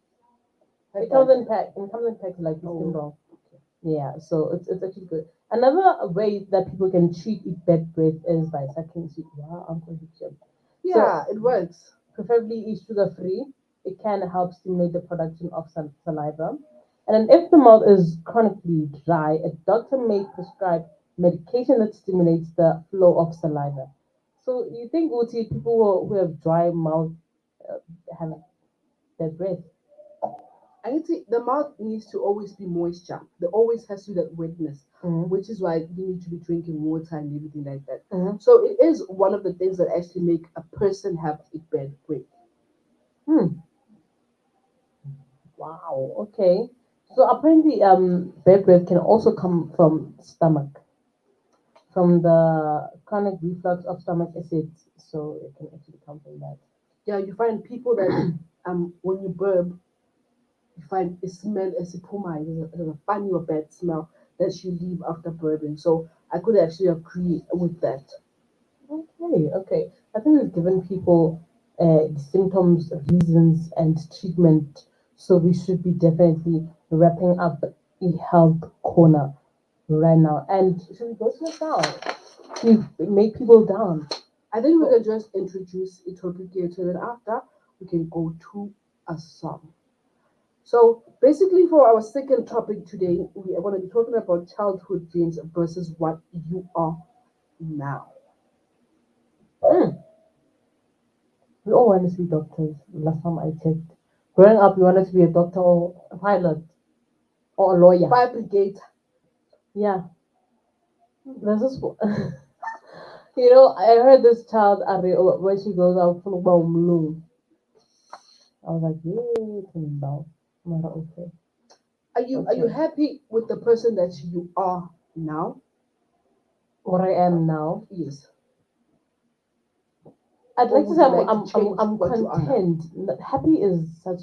It comes in pack. It comes in pack like this wrong. Yeah, so it's actually good. Another way that people can treat bed breath is by sucking sweet. Wow, I'm confused. Yeah, it works. Preferably sugar free. It can help stimulate the production of some saliva. And then if the mouth is chronically dry, a doctor may prescribe medication that stimulates the flow of saliva. So you think, Uti, people who have dry mouth have their breath? I need to, the mouth needs to always be moisture. There always has to be that wetness, which is why you need to be drinking water and everything like that. So it is one of the things that actually make a person have a bad breath. Wow. Okay. So apparently, bad breath can also come from stomach, from the chronic reflux of stomach acids. So it can actually come from that. Yeah, you find people that when you burp, you find a smell as a puma. There's a funny or bad smell that you leave after burping. So I could actually agree with that. Okay. Okay. I think we've given people the symptoms, reasons, and treatment. So we should be definitely wrapping up the health corner right now. And should we go to the sound? To make people down. I think we can just introduce a topic here, and then after we can go to a song. So basically, for our second topic today, we are going to be talking about childhood dreams versus what you are now. We all want to be doctors. Last time I checked. Growing up, we wanted to be a doctor or a pilot or a lawyer. Fire brigade. Yeah. There's this you know, I heard this child when she goes out from Baumlu. I was like, yay, Timbao. I'm like, okay. Are you happy with the person that you are now? What I am now? Yes. I'd like to say I'm what you are now? content. Happy is such,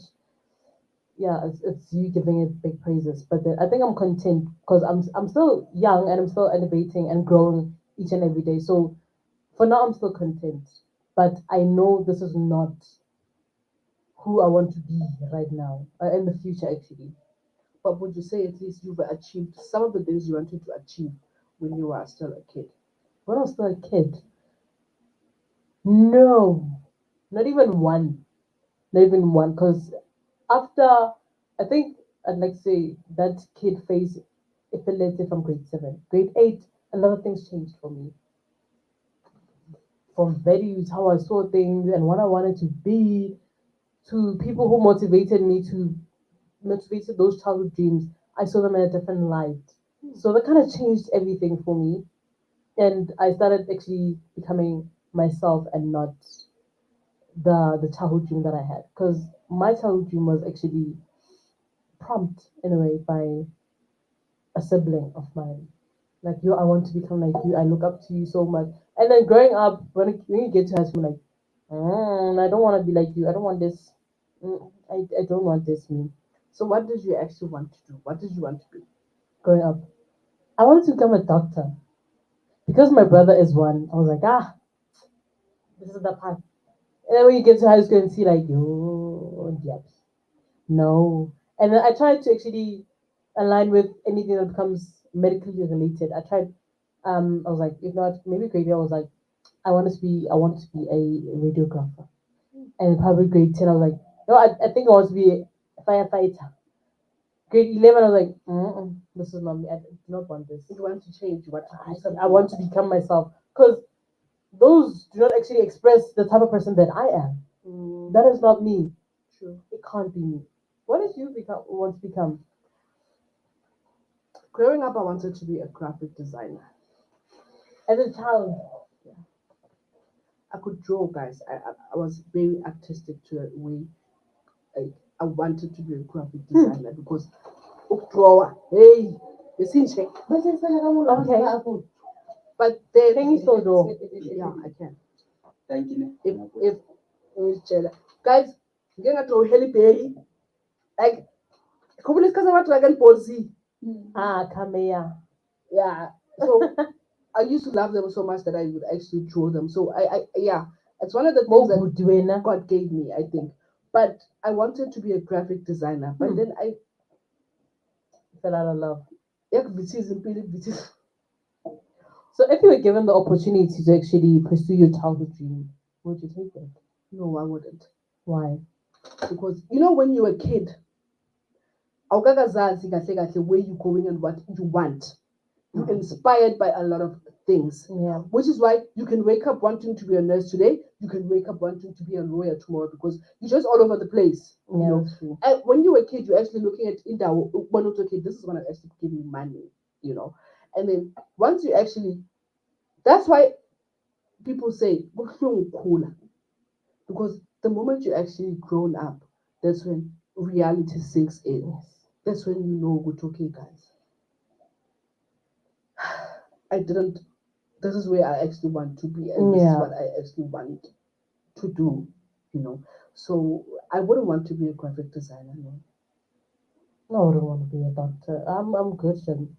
yeah, it's you giving it big praises. But then I think I'm content because I'm still young and I'm still innovating and growing each and every day. So for now, I'm still content. But I know this is not who I want to be right now, in the future actually. But would you say at least you've achieved some of the things you wanted to achieve when you were still a kid? When I was still a kid, no, not even one, not even one. Because after, I think I'd like to say that kid phase, it let's from grade 7, grade 8, a lot of things changed for me. From values, how I saw things, and what I wanted to be, to people who motivated those childhood dreams. I saw them in a different light. So that kind of changed everything for me. And I started actually becoming myself and not the childhood dream that I had. Because my childhood dream was actually prompted in a way by a sibling of mine. Like you, I want to become like you. I look up to you so much. And then growing up, when you get to high school, like, I don't want to be like you. I don't want this. I don't want this me. So what did you actually want to do? What did you want to be? Growing up, I wanted to become a doctor because my brother is one. I was like, this is the path. And then when you get to high school and see like, yo, yes, no. And then I tried to actually align with anything that becomes medically related. I tried. I was like, if not, maybe grade 8, I was like, I wanted to be a radiographer. And probably grade 10, I was like, no, I think I want to be a firefighter. Grade 11, I was like, this is not me. I do not want this. You want to change. You want to do something. I want to become myself. Because those do not actually express the type of person that I am. That is not me. True. It can't be me. What did you want to become? Growing up, I wanted to be a graphic designer. As a child, I could draw, guys. I was very artistic to a way. I wanted to be a graphic designer because drawer. Hey, you see, check. okay. But then Can you still draw? Yeah, I can. Thank you. If guys, you're gonna draw Halle Berry. Like, come on, because I want Dragon Ball Z. Come here. Yeah. So I used to love them so much that I would actually draw them. So yeah, it's one of the things that God gave me, I think. But I wanted to be a graphic designer. But then I fell out of love. So if you were given the opportunity to actually pursue your childhood dream, would you take it? No, I wouldn't. Why? Because when you're a kid, where you're going and what you want. You're inspired by a lot of things. Yeah. Which is why you can wake up wanting to be a nurse today, you can wake up wanting to be a lawyer tomorrow, because you're just all over the place. Yeah, And when you were a kid, you're actually looking at okay, this is gonna actually give me money, And then once you actually, that's why people say because the moment you actually grown up, that's when reality sinks in. That's when you know good, okay, guys. This is where I actually want to be, and this is what I actually want to do, So I wouldn't want to be a graphic designer, no. No, I wouldn't want to be a doctor. I'm Christian.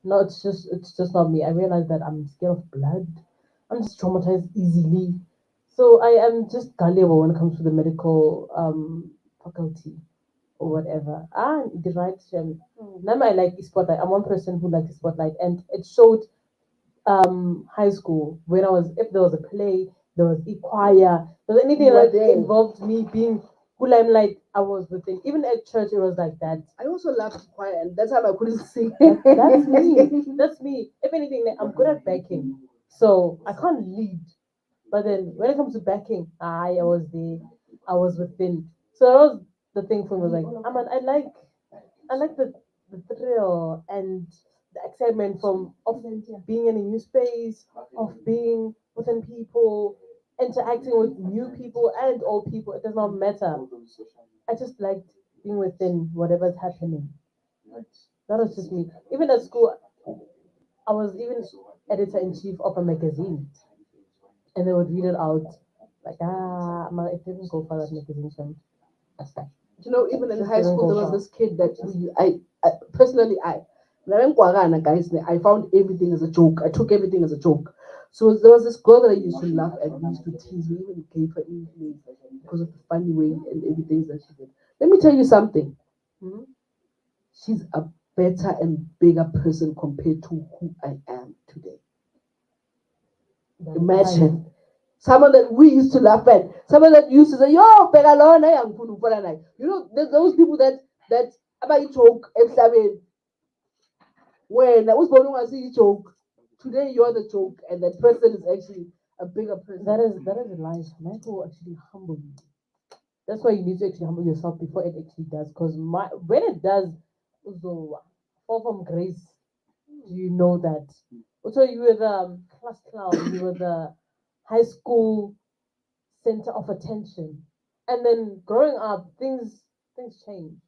It's just not me. I realize that I'm scared of blood. I'm just traumatized easily. So I am just gullible when it comes to the medical faculty or whatever. The right. Now I like spotlight. I'm one person who likes spotlight, and it showed high school when if there was a play, there was choir, there was anything that involved me being who limelight, I was within. Even at church, it was like that. I also loved choir, and that's how I couldn't sing. That's me. That's me. If anything, I'm good at backing, so I can't lead. But then when it comes to backing, I was within. So that was the thing for me. Was like, I like the thrill and the excitement of being in a new space, of being within people, interacting with new people and old people. It does not matter. I just liked being within whatever's happening. That was just me. Even at school, I was even editor-in-chief of a magazine. And they would read it out. Like, it didn't go for that magazine. Even in high school, there was this kid that I personally, I found everything as a joke. I took everything as a joke. So there was this girl that I used to laugh at, we used to tease. We even gave her nicknames because of the funny way and everything that she did. Let me tell you something. She's a better and bigger person compared to who I am today. Imagine someone that we used to laugh at, someone that used to say, "Yo, there's those people that about you joke, when I was born, I see you joke. Today you're the joke, and that person is actually a bigger person. That is life. Life will actually humble you. That's why you need to actually humble yourself before it actually does. Because when it does, also fall from grace, you know that. Also, you were the class clown. You were the high school center of attention, and then growing up, things change.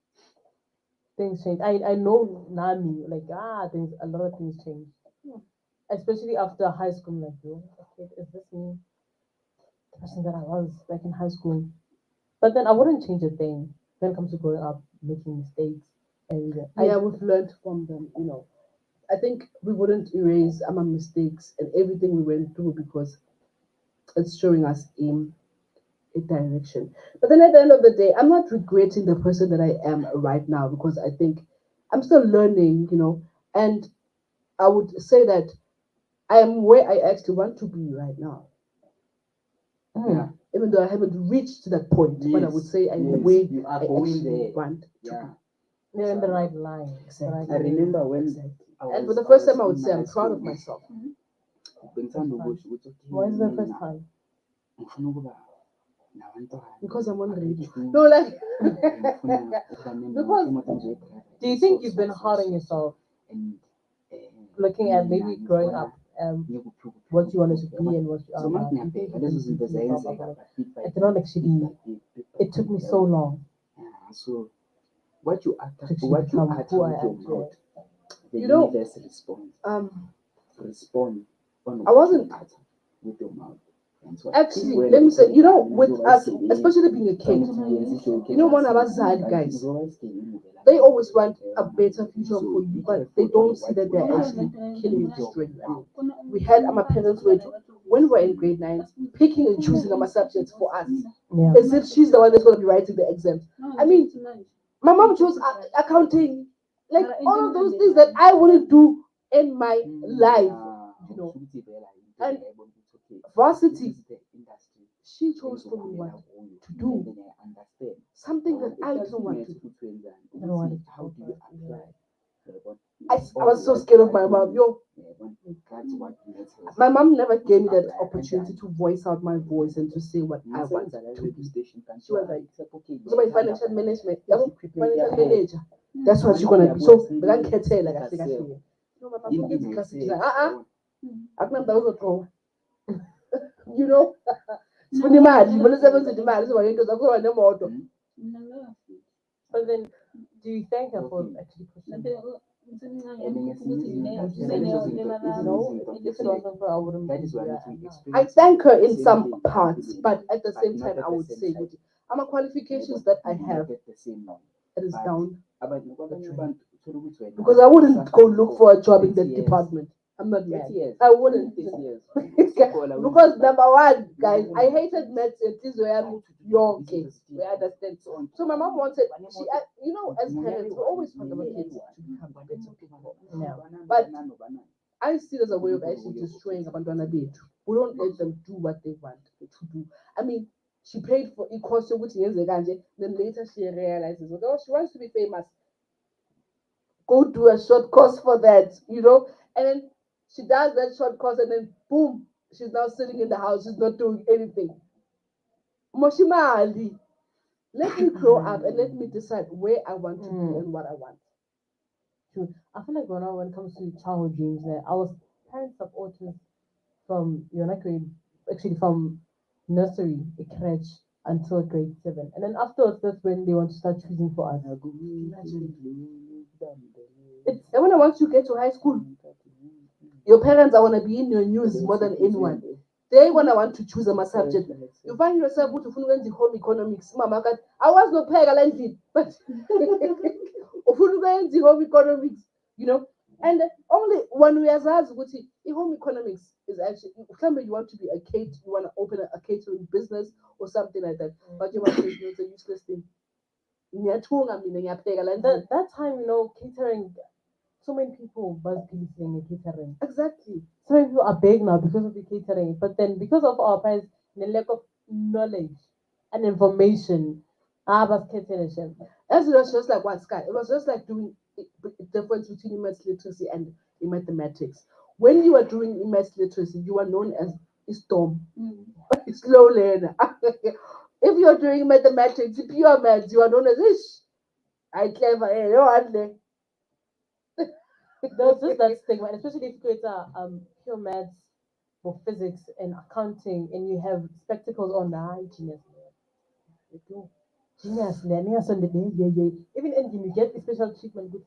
Things change. I know Nami, a lot of things change. Especially after high school, okay, is this me? The person that I was back in high school. But then I wouldn't change a thing when it comes to growing up, making mistakes. And we've learned from them, I think we wouldn't erase our mistakes and everything we went through because it's showing us a direction. But then at the end of the day, I'm not regretting the person that I am right now because I think I'm still learning, and I would say that I am where I actually want to be right now. Yeah. Even though I haven't reached to that point, but I would say I'm where you are I going actually there. want to be. You're in the right line. Exactly. I remember when and for the first time I would say I'm proud of myself. Why is the first time? Because I'm on radio. No, because do you think you've been hard on yourself? Looking at maybe growing up, what you wanted to be and what you are now. I did not actually. It took me so long. So what you are to what you become are who I your am mouth, the You know, universe respond on I wasn't- with your mouth. Actually, let me say, with us, especially being a kid, one of us sad guys, they always want a better future for you, but they don't see that they're actually killing you straight now. We had my parents were when we were in grade 9 picking and choosing our subjects for us. Yeah. As if she's the one that's going to be writing the exams. I mean, my mom chose accounting, like all of those things that I wouldn't do in my life, you know. And varsity, she chose for me what to do, something that I don't want to do. How do you apply? I was so scared of my mom. Yo, my mom never gave me that opportunity to voice out my voice and to say what I want to do. She was like, so my financial management, financial manager. That's what she's gonna be. So I can't tell like I think I feel. No, my mom gets class. She's like, I can't do it. You know, spending money, but it's seven to money. So I go on the motor. But then, do you thank her for actually pushing? I thank her in some parts, but at the same time, I would say, I'm a qualifications that I have. It is down. Because I wouldn't go look for a job in that department. I'm not mad. I wouldn't. Because number one, guys, I hated maths and this way I'm young kids. We understand. So my mom wanted, you know, as parents, we always want our kids to become better people. No. But I see it as a way of actually destroying Abandona Beach. We don't let them do what they want to do. I mean, she paid for it, cost her years ago, then later she realizes, oh, she wants to be famous. Go do a short course for that, you know, and then she does that short course, and then boom, she's now sitting in the house, she's not doing anything. Moshimali, let me grow up and let me decide where I want to be and what I want. True. I feel like when it comes to childhood dreams, I was parents supportive from grade, actually from nursery, crèche, until grade 7, and then afterwards, that's when they want to start choosing for us. And when once you get to high school, your parents are gonna be in your news more than anyone. They wanna want to choose a subject. You find yourself with the home economics. Mama, I was not paying a landlord, but the home economics, you know. And only when we are with home economics is actually somebody you want to be a caterer, you want to open a catering business or something like that. But you want to it's a useless thing. That time, catering, so many people was using catering. Exactly. So many people are big now because of the catering, but then because of our parents, the lack of knowledge and information, was catering. As it was just like one sky. It was just like doing the difference between maths literacy and mathematics. When you are doing maths literacy, you are known as storm, slow learner. If you're doing mathematics, pure maths, you are known as ish. I clever, There's just that stigma, especially if you create pure maths for physics and accounting, and you have spectacles on. Genius. Genius, even engine, you get the special treatment. Good,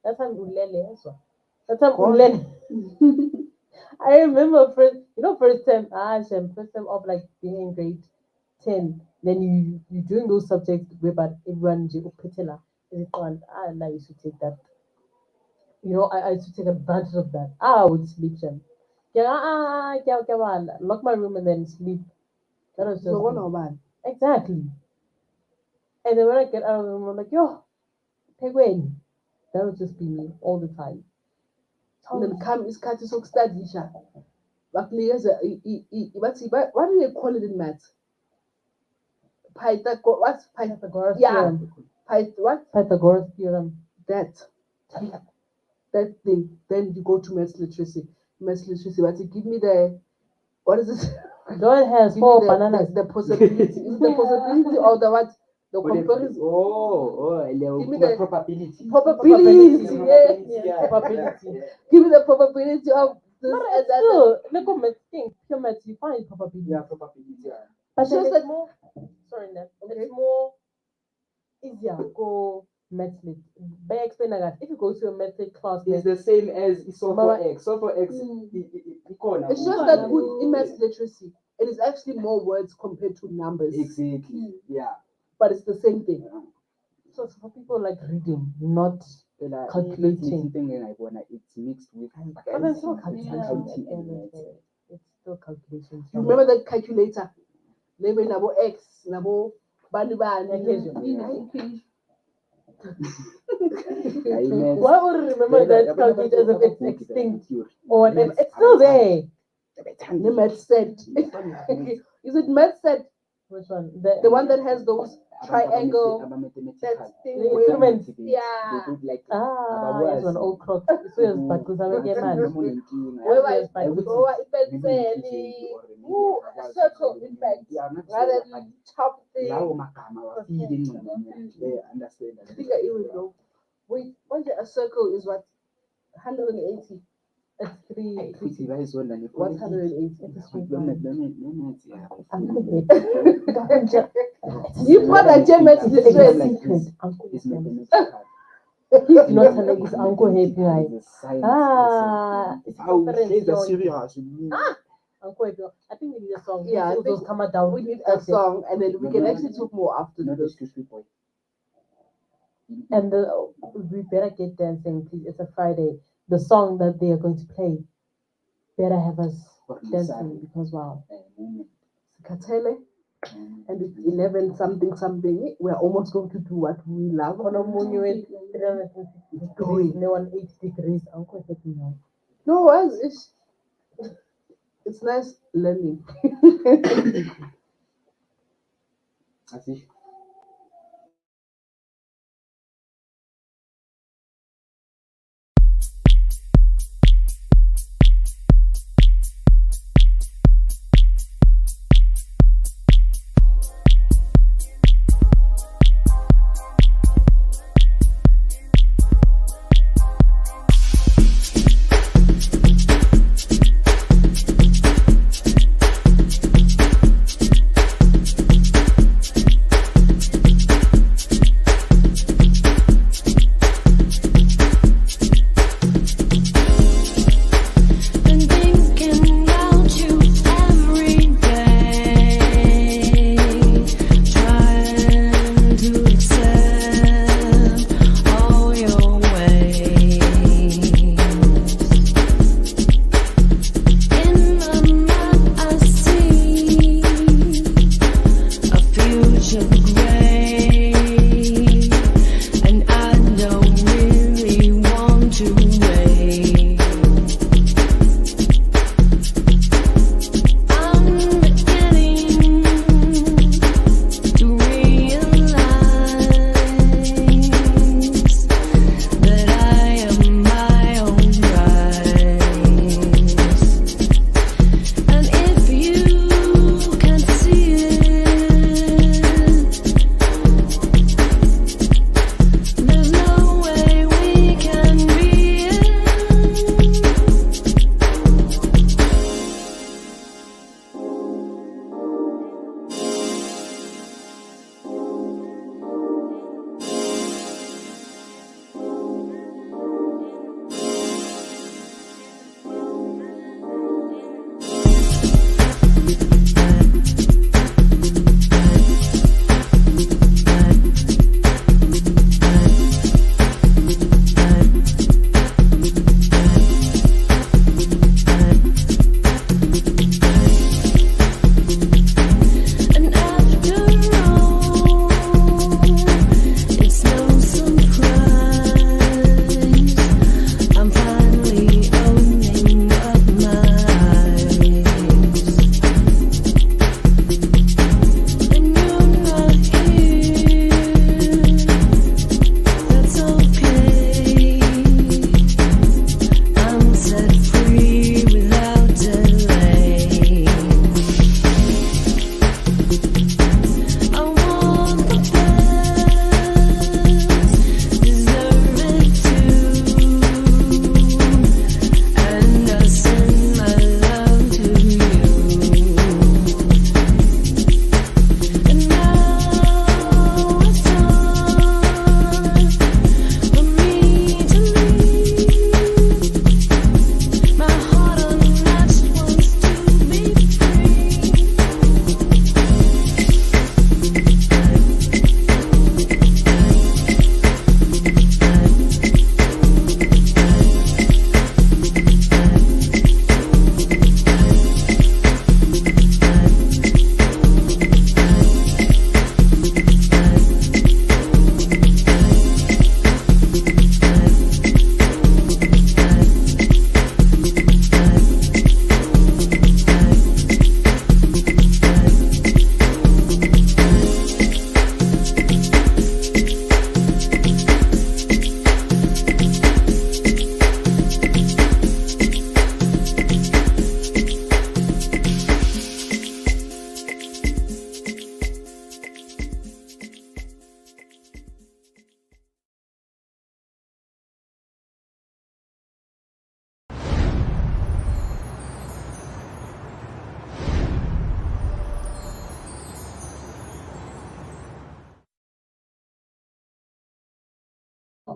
that's how we learn. That's how we learn. I remember first time of like being in grade 10. Then you doing those subjects where but everyone petela is on. And I used to take that. I used to take advantage of that. I would sleep them. Lock my room and then sleep. That was just man. Exactly. And then when I get out of the room, I'm like, yo, Pegwin. That would just be me all the time. And then come is cut is study. What do they call it in maths? What's Pythagoras yeah. theorem. What? Pythagoras theorem. That thing. Then you go to maths literacy. Maths literacy. But give me the what is it? Lord has 4 bananas. The possibility. Is it the possibility or the what? The comparison. Give me the probability. Probability. Yeah. Probability. Give me the probability of this and that. Look at my thing. Pure maths, you find probability. Yeah, probability. Yeah. But then it's more. Sorry, Nat. It's more easier go maths lit. By explain that if you go to a maths lit class, it's the same as solve for X. Solve for X. It's just that in maths literacy, it is actually more words compared to numbers. Exactly. Yeah. But it's the same thing. So for people like reading, not calculating. It's mixed with. But it's not calculating. Still calculations. You remember that calculator? Maybe nabo X, nabo bani bani. Why would you remember that calculator as if it's extinct or whatever? It's still there. The math set. Is it math set? Which one? The one that has those triangle. That thing. Instruments. Yeah. Yes, one old crock. So yes, but because I get mad. Circle, in fact, rather than top thing. I think I even know. Wait, a circle is what? 180. It's 3. What's 180? You put a gem at the He's not telling his uncle happy, right? It's serious. Uncle happy. I think we need a song. Yeah, those come down. We need a song, and then we can actually talk more after this. And we better get dancing, please. It's a Friday. The song that they are going to play better have us dancing because wow. Katele, and it's 11 something. We are almost going to do what we love. On a moon, you 180 degrees. Uncle said no. No, it's nice learning.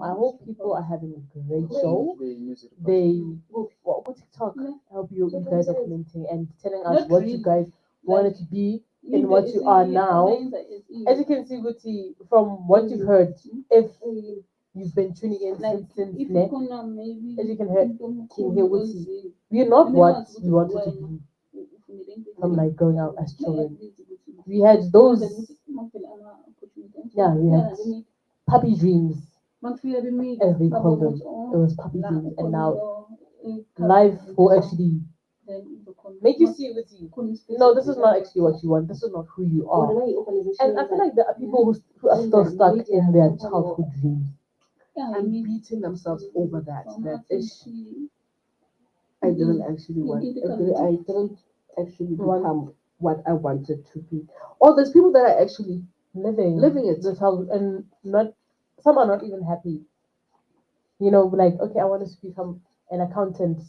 I hope people are having a great show. They what TikTok help you guys are commenting and telling us what you guys wanted to be and what you are now. As you can see, Guti, from what you've heard, if you've been tuning in since net, as you can hear Guti, we're not what we wanted to be from like growing up as children. We had those, yeah, we had puppy dreams, as they call them. It was puppy dreams, and now life will actually make you see with you. No, this is not actually what you want. This is not who you are. And I feel like there are people who are still stuck in their childhood dreams and beating themselves over that. That ish. I didn't actually want. I didn't actually become what I wanted to be. Or there's people that are actually living it. This how and not some are not even happy. You know, like okay, I wanted to become an accountant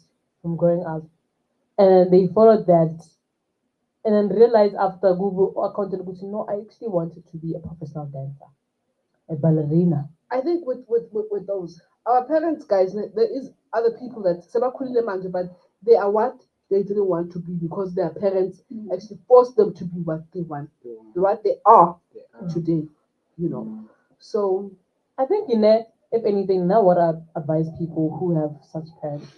from growing up, and they followed that, and then realized after Google accountant, which no, I actually wanted to be a professional dancer, a ballerina. I think with those our parents, guys, there is other people that but they are what they didn't want to be because their parents actually forced them to be what they want, what they are today. You know, so I think if anything, now what I advise people who have such parents,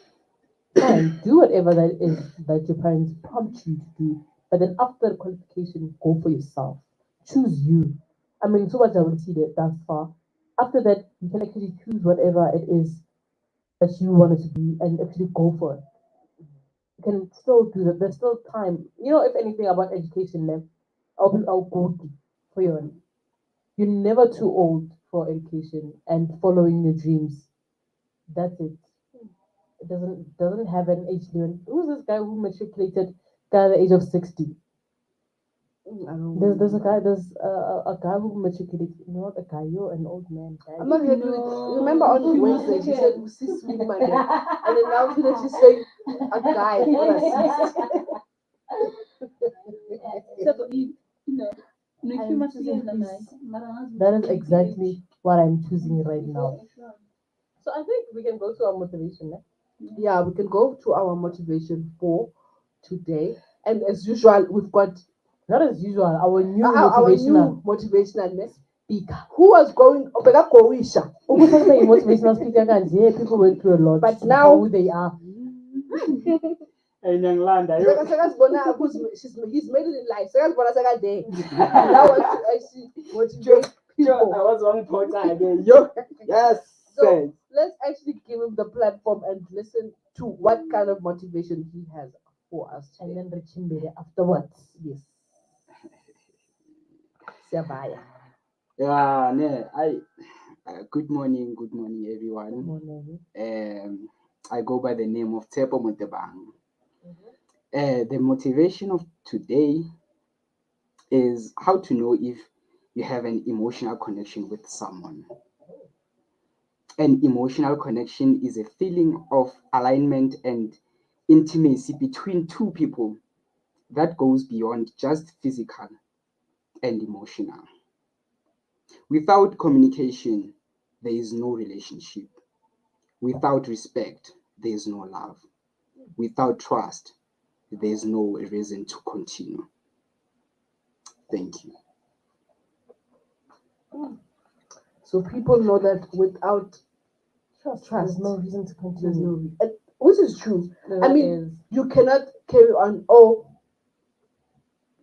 fine, do whatever that is that your parents prompt you to do, but then after qualification, go for yourself. Choose you. I mean, so much I will see that thus far. After that, you can actually choose whatever it is that you wanted to be and actually go for it. You can still do that. There's still time. You know, if anything about education, then I'll go for you. You're never too old for education and following your dreams. That's it. It doesn't have an age limit. Who's this guy who matriculated at the age of 60? There's a guy who matriculated, not a guy, you're an old man. Guy. I'm not happy with. Remember on Wednesday she said sis with my name, and then now today she's saying a guy. That is exactly what I'm choosing right now. So I think we can go to our motivation. Yeah, we can go to our motivation for today. And as usual, we've got not as usual, our new motivational speaker. Who was going motivational speaker kanje, people went through a lot. But now who they are. And Yolanda, he's made it in life. Now I see motivate people. I was one point again. Yes. So let's actually give him the platform and listen to what kind of motivation he has for us today. And then Richimbere afterwards. Yes. Sabaya. Yeah, good morning, everyone. Good morning. I go by the name of Tepo Mutebang. The motivation of today is how to know if you have an emotional connection with someone. An emotional connection is a feeling of alignment and intimacy between two people that goes beyond just physical and emotional. Without communication, there is no relationship. Without respect, there is no love. Without trust, there is no reason to continue. Thank you. So people know that without trust, there's no reason to continue. Which is true. I mean, you cannot carry on. Oh,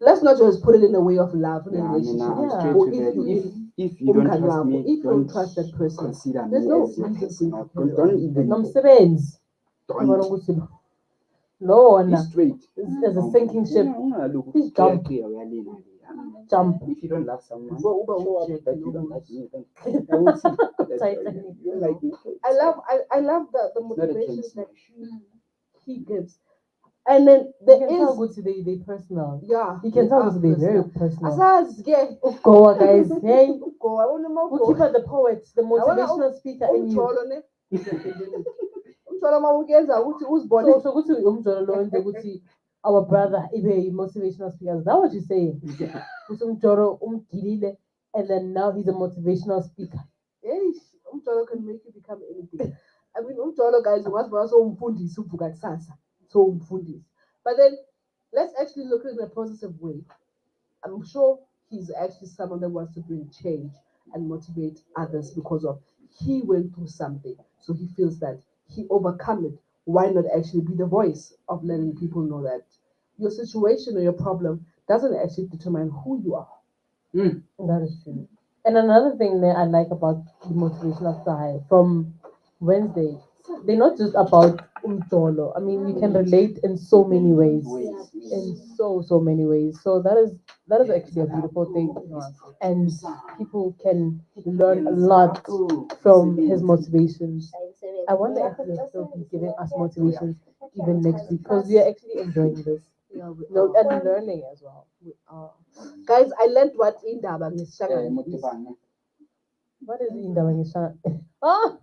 let's not just put it in the way of love in a relationship. If you don't trust me, if you don't trust that person, consider there's me no as your reason personal. to Don't even. No, Be straight. There's a sinking ship. Please jump. Jump. If you don't love someone, show up that you don't like me. Then I will see. You like me. I love the motivation that he gives. And then there is they personal. Yeah. You can tell they're very personal. Asaz Go guys. Hey. We'll keep it the poet, the motivational speaker in you. So our brother Ibe motivational speaker. Is that what you're saying? And then now he's a motivational speaker. Umjolo can make you become anything. I mean, umjolo guys, was so umfundisi uvuka kusasa. So umfundisi. But then let's actually look at it in a positive way. I'm sure he's actually someone that wants to bring change and motivate others because of he went through something. So he feels that he overcome it. Why not actually be the voice of letting people know that your situation or your problem doesn't actually determine who you are. That is true. And another thing that I like about the motivation of Sahai from Wednesday, they're not just about umtolo. I mean, you can relate in so many ways, in so many ways. So that is actually a beautiful thing, and people can learn a lot from his motivations. I wonder if he'll still be giving us motivations even next week because we are actually enjoying this. No, and learning as well. Guys, I learned what indaba ngesishangane is. What is in the Oh!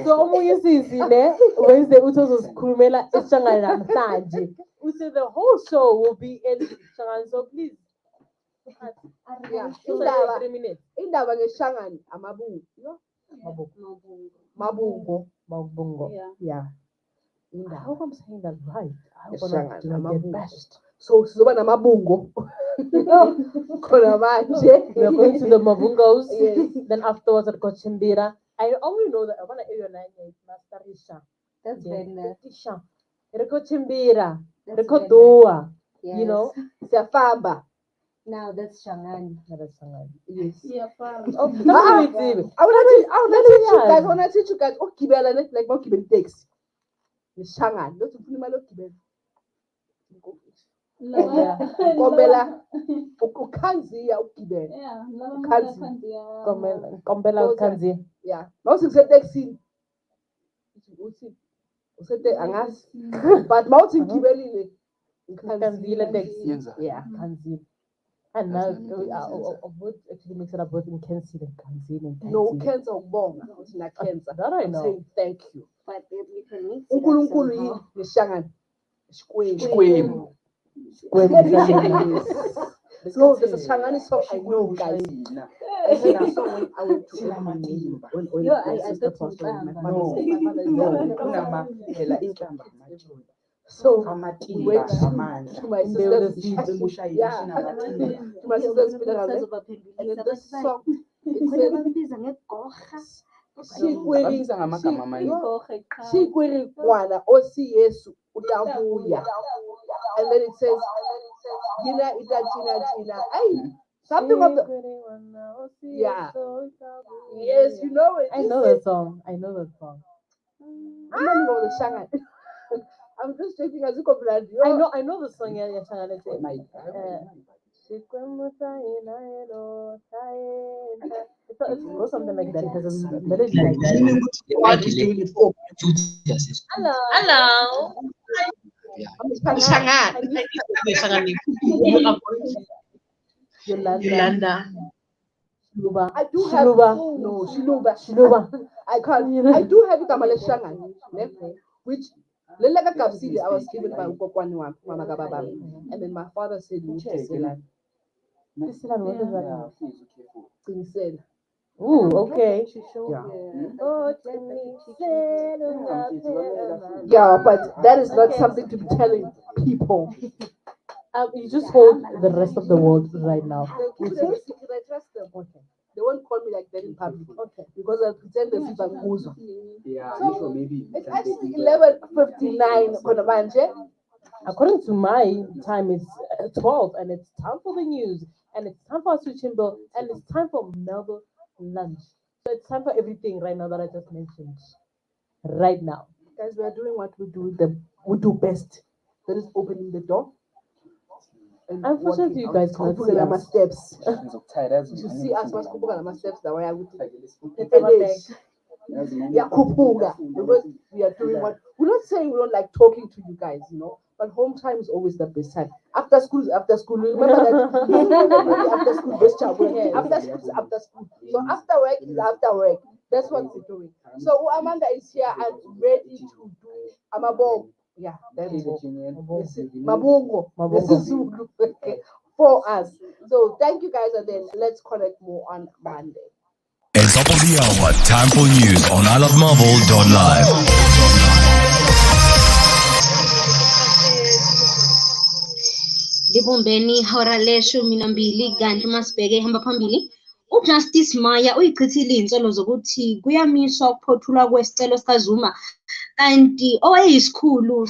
So omunye sisi ne Wednesday uzosikhulumela esihlangane namhlanje. Uthi the whole show will be in Shangani, so please. Yeah, Indaba 3 minutes. indaba ngesishangane amabungu. Yo, mabungo. Mabungo. Yeah. I hope I'm saying that right. I hope Ngesishangane I'm not get amabungu. bashed. So sizoba namabungo. Khona manje. We are going to the Mabungos. Yes. Then afterwards at Kochimbira. I only know that I want to hear your name is Master Risha. That's very nice. Risha. Reko Chimbira. That's Reko very Dua. Yes. You know? Siyafamba. Now that's Shangani. That's Shangani. Yes. Yeah, Oh, I that's wanna teach you guys ukugibela like mawugibela itaxi. Ngesishangane. Lothi ufuna imali yokugibela. Kombela ukhanziya ukugibela. Kombela Kanzi. Yeah. Mawuthi ngiseteksini. Uthi usete angazi. But mawuthi ngigibelile Kanzile taxi. Yeah. Kanzi. And now I would actually mix it up both in Kensi and Kanzi and Kanzi. No, cancer ukubonga. Uthi na cancer. That I I'm know. saying thank you. But you can mix it up uNkulunkulu yini somehow. ngesishangane. Shikwembu. No, there's a Shangani song I know, guys. I heard that song when I went to when my sister passed away. My father is so we went to my sister's to my sister's funeral, and then this song it said Shikweri Kwana Osi Yesu Utabuya. And then it says Gina Ita Gina. Hey, something of the yeah. Yes, you know it. I know that song. I know that song. I don't know the Shanghai. I'm just checking as you come I know the song. Yeah, Shangani. It goes something like that. It has a melody like that. Hello. Yolanda. Shiluba. I do have no Shiluba. I can't. I do have Kamale Shanghai, which Lelega Kapsili I was given by Ukokwani Mama Kababa. And then my father said, "You need to say What is that? He said, Ooh, okay. yeah, but that is not something to be telling people. You just hold the rest of the world right now. I trust them. Okay. They won't call me like that in public. Okay. Because I pretend as if I'm Uzo. Yeah, So, maybe it's actually 11:59 Konamanje. According to my time, it's 12, and it's time for the news, and it's time for Suchimbo, and it's time for Melville lunch. So it's time for everything right now that I just mentioned. Right now. Guys, we are doing what we do best. That is opening the door. And unfortunately, you guys cannot see my us. steps. You see us must kupuka my steps that way I would yeah, kupuka. Because we are doing what we're not saying we don't like talking to you guys, you know. But home time is always the best time. After school is after school. Remember that after school best child. After school is after school. So after work is after work. That's what we're doing. So Amanda is here and ready to do Amabong. Yeah, that is it. Mabongo. This is Zulu. Okay. for us. So thank you guys, and then let's connect more on Monday. It's top of the hour. Time for news on iLOVEmelville.LIVE. Libumbeni hora leshumi nambili kanti masibheke ihamba phambili. UJustice Maya uyichithile iy'nsolo zokuthi kuyamiswa ukuphothulwa kwesicelo sikaZuma kanti owayeyisikhulu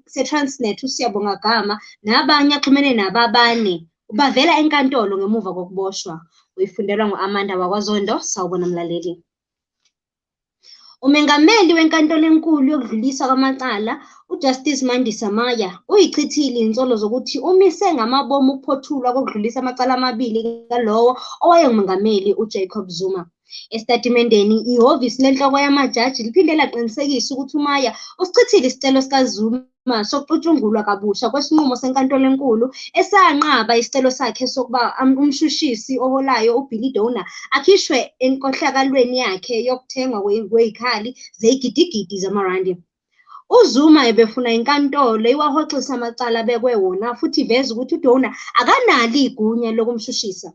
se-Transnet uSiyabonga Gama nabanye axhumene nabo abane bavela enkantolo ngemuva kokuboshwa. Uyifundelwa ngu-Amanda wakwaZondo. Sawubona mlaleli. Umengameli wenkantolo enkulu yokudlulisa kwamacala uJustice Mandisa Maya uyichithile insolo zokuthi umise ngamabomu ukuphothulwa kokudlulisa amacala amabili kalowo owayengumengameli uJacob Zuma. Esitatimendeni ihhovisi lenhloko yamajaji liphinde laqinisekisa ukuthi uMaya usichithile isicelo sikaZuma sokuxutshungulwa kabusha kwesinqumo senkantolo enkulu esanqaba isicelo sakhe sokuba umshushisi oholayo uBilly Donor akhishwe enkohlakalweni yakhe yokuthengwa kwey'khali zeyigidigidi zamarandi. UZuma ebefuna inkantolo iwahoxisa amacala abekwe wona futhi iveza ukuthi uDonor akanalo igunya lokumshushisa.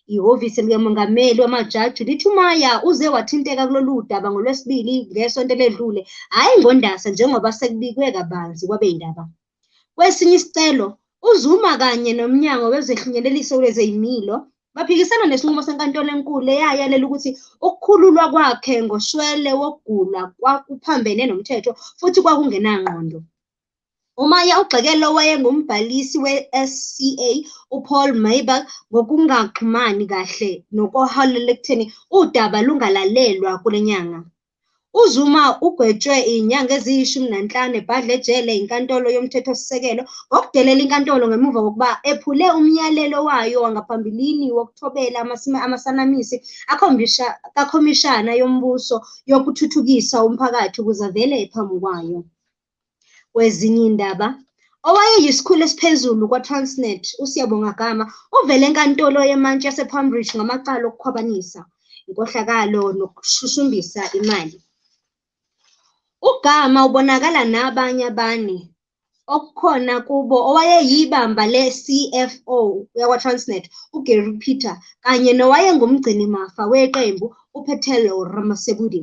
Ihhovisi likamongameli wamajaji lithi uMaya uze wathinteka kulolu daba ngoLwesibili ngesonto ledlule, hhayi ngondasa njengoba sekubikwe kabanzi kwabeyindaba. Kwesinye isicelo, uZuma kanye nomnyango wezehlunyeleliso lwezey'milo baphikisana nesinqumo senkantolo enkulu eyayalela ukuthi ukukhululwa kwakhe ngoshwele wokugula kwakuphambene nomthetho futhi kwakungenangqondo. uMaya ugxekele owayengumbhalisi we-SCA uPaul Mayberg ngokungaxhumani kahle nokuholela ekutheni udaba lungalalelwa kule nyanga. UZuma ugwetshwe iy'nyanga eziyi-15 ebhadle ejele inkantolo yomthethosisekelo ngokudelela inkantolo ngemuva kokuba ephule umyalelo wayo wangaphambilini wokuthobela amasanamisi kakhomishana yombuso yokuthuthukisa umphakathi ukuze avele phambi kwayo. Kwezinye indaba, owayeyisikhulu esiphezulu kwa-Transnet uSiyabonga Gama uvele enkantolo yemantshi yase-Palmbridge ngamacala okukhwabanisa, inkohlakalo nokushushumbisa imali. uGama ubonakala nabanye abane okukhona kubo owayeyibamba le-CFO yakwa-Transnet uGary Peter kanye nowayengumgcinimafa weqembu uPetelo Ramasebudi.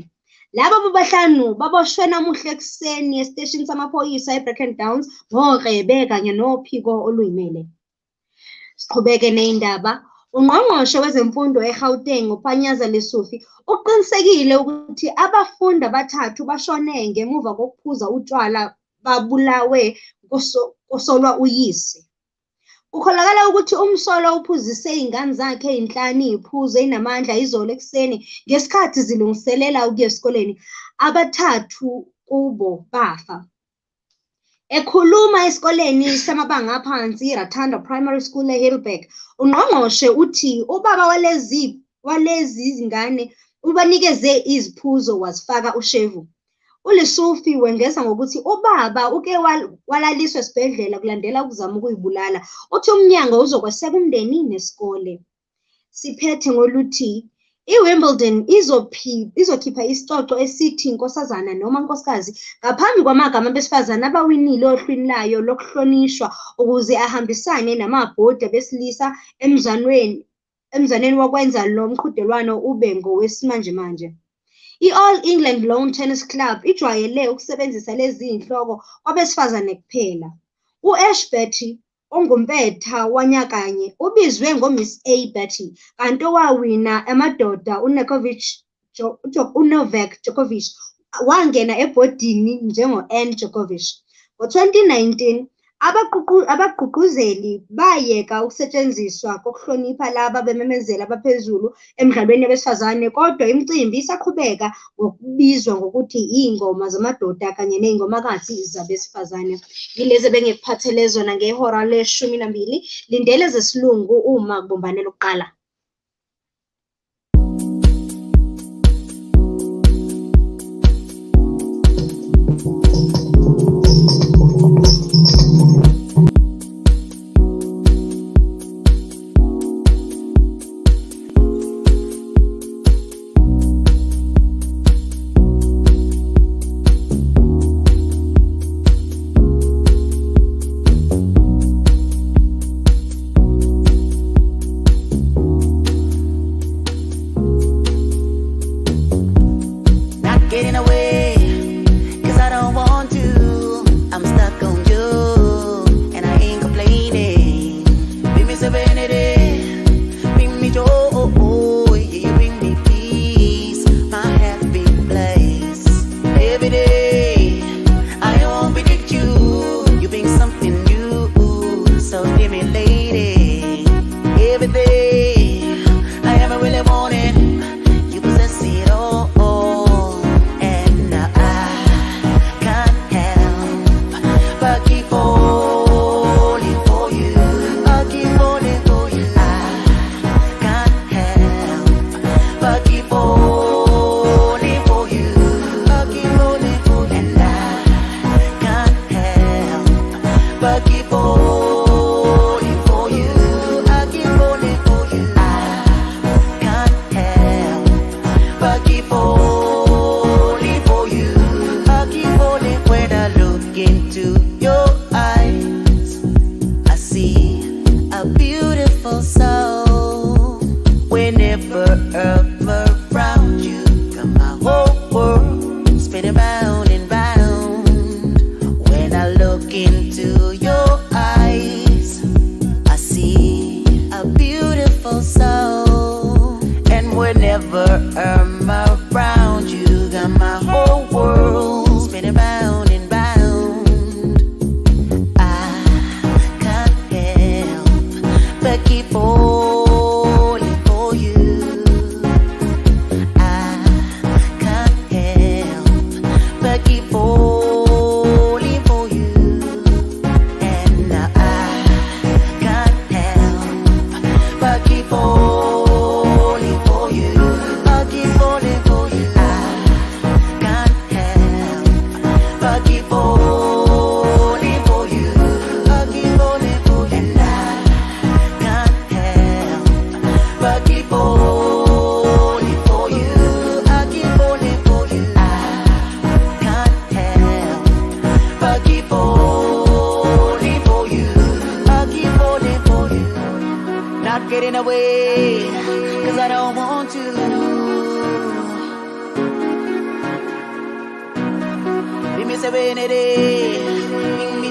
Laba bobahlanu baboshwe namuhla ekuseni esiteshini samaphoyisa eBrecon Downs ngoRebe kanye nophiko oluyimele. Siqhubeke ney'ndaba. UNgqongqoshe wezemfundo eGauteng uPanyaza Lesufi uqinisekile ukuthi abafundi abathathu bashone ngemuva kokuphuza utshwala babulawe kusolwa uyise. Kukholakala ukuthi umsolwa uphuzise iy'ngane zakhe ey'nhlanu iy'phuzo ey'namandla izolo ekuseni ngesikhathi zilungiselela ukuya esikoleni. Abathathu kubo bafa. Ekhuluma esikoleni samabanga aphansi iRatanda Primary School eHillback, uNgqongqoshe uthi ubaba walezi zingane ubanikeze iziphuzo wazifaka ushevu. uLesufi wengeza ngokuthi ubaba uke walaliswa esibhedlela kulandela ukuzama ukuyibulala. Uthi umnyango uzokweseka umndeni nesikole. Siphethe ngoluthi iWimbledon izokhipha isicoco esithi inkosazana noma nkosikazi ngaphambi kwamagama abesifazane abawinile ohlwini layo lokuhlonishwa ukuze ahambisane namabhodi abesilisa emzanweni wokwenza lo mqhudelwano ube ngowesimanjemanje. I-All England Lawn Tennis Club ijwayele ukusebenzisa lezi iy'nhloko kwabesifazane kuphela. U-Ash Betty ongumpetha wanyakanye ubizwe ngoMiss A Betty kanti owawina amadoda uNovak Djokovic wangena ebhodini njengo-N Djokovic. Ngo-2019 abagqugquzeli bayeka ukusetshenziswa kokuhlonipha laba bememezela abaphezulu emidlalweni yabesifazane, kodwa imicimbi isaqhubeka ngokubizwa ngokuthi iy'ngoma zamadoda kanye ney'ngomakazi zabesifazane. Yilezi ebengikuphathele zona ngehora le-12. Lindele zesilungu uma kubombanela ukuqala. whenever I'm around you. Got my whole world spinning round and round. I can't help but keep falling for you. I can't help but keep falling for you. And now I can't help but keep falling for you. I keep falling for you. I can't help but keep falling for you. I keep falling for you. And I can't help but keep falling for you. I keep falling for you. I can't help but keep falling for you. I keep falling for you. Not getting away, 'cause I don't want to. Be me 7 a day, me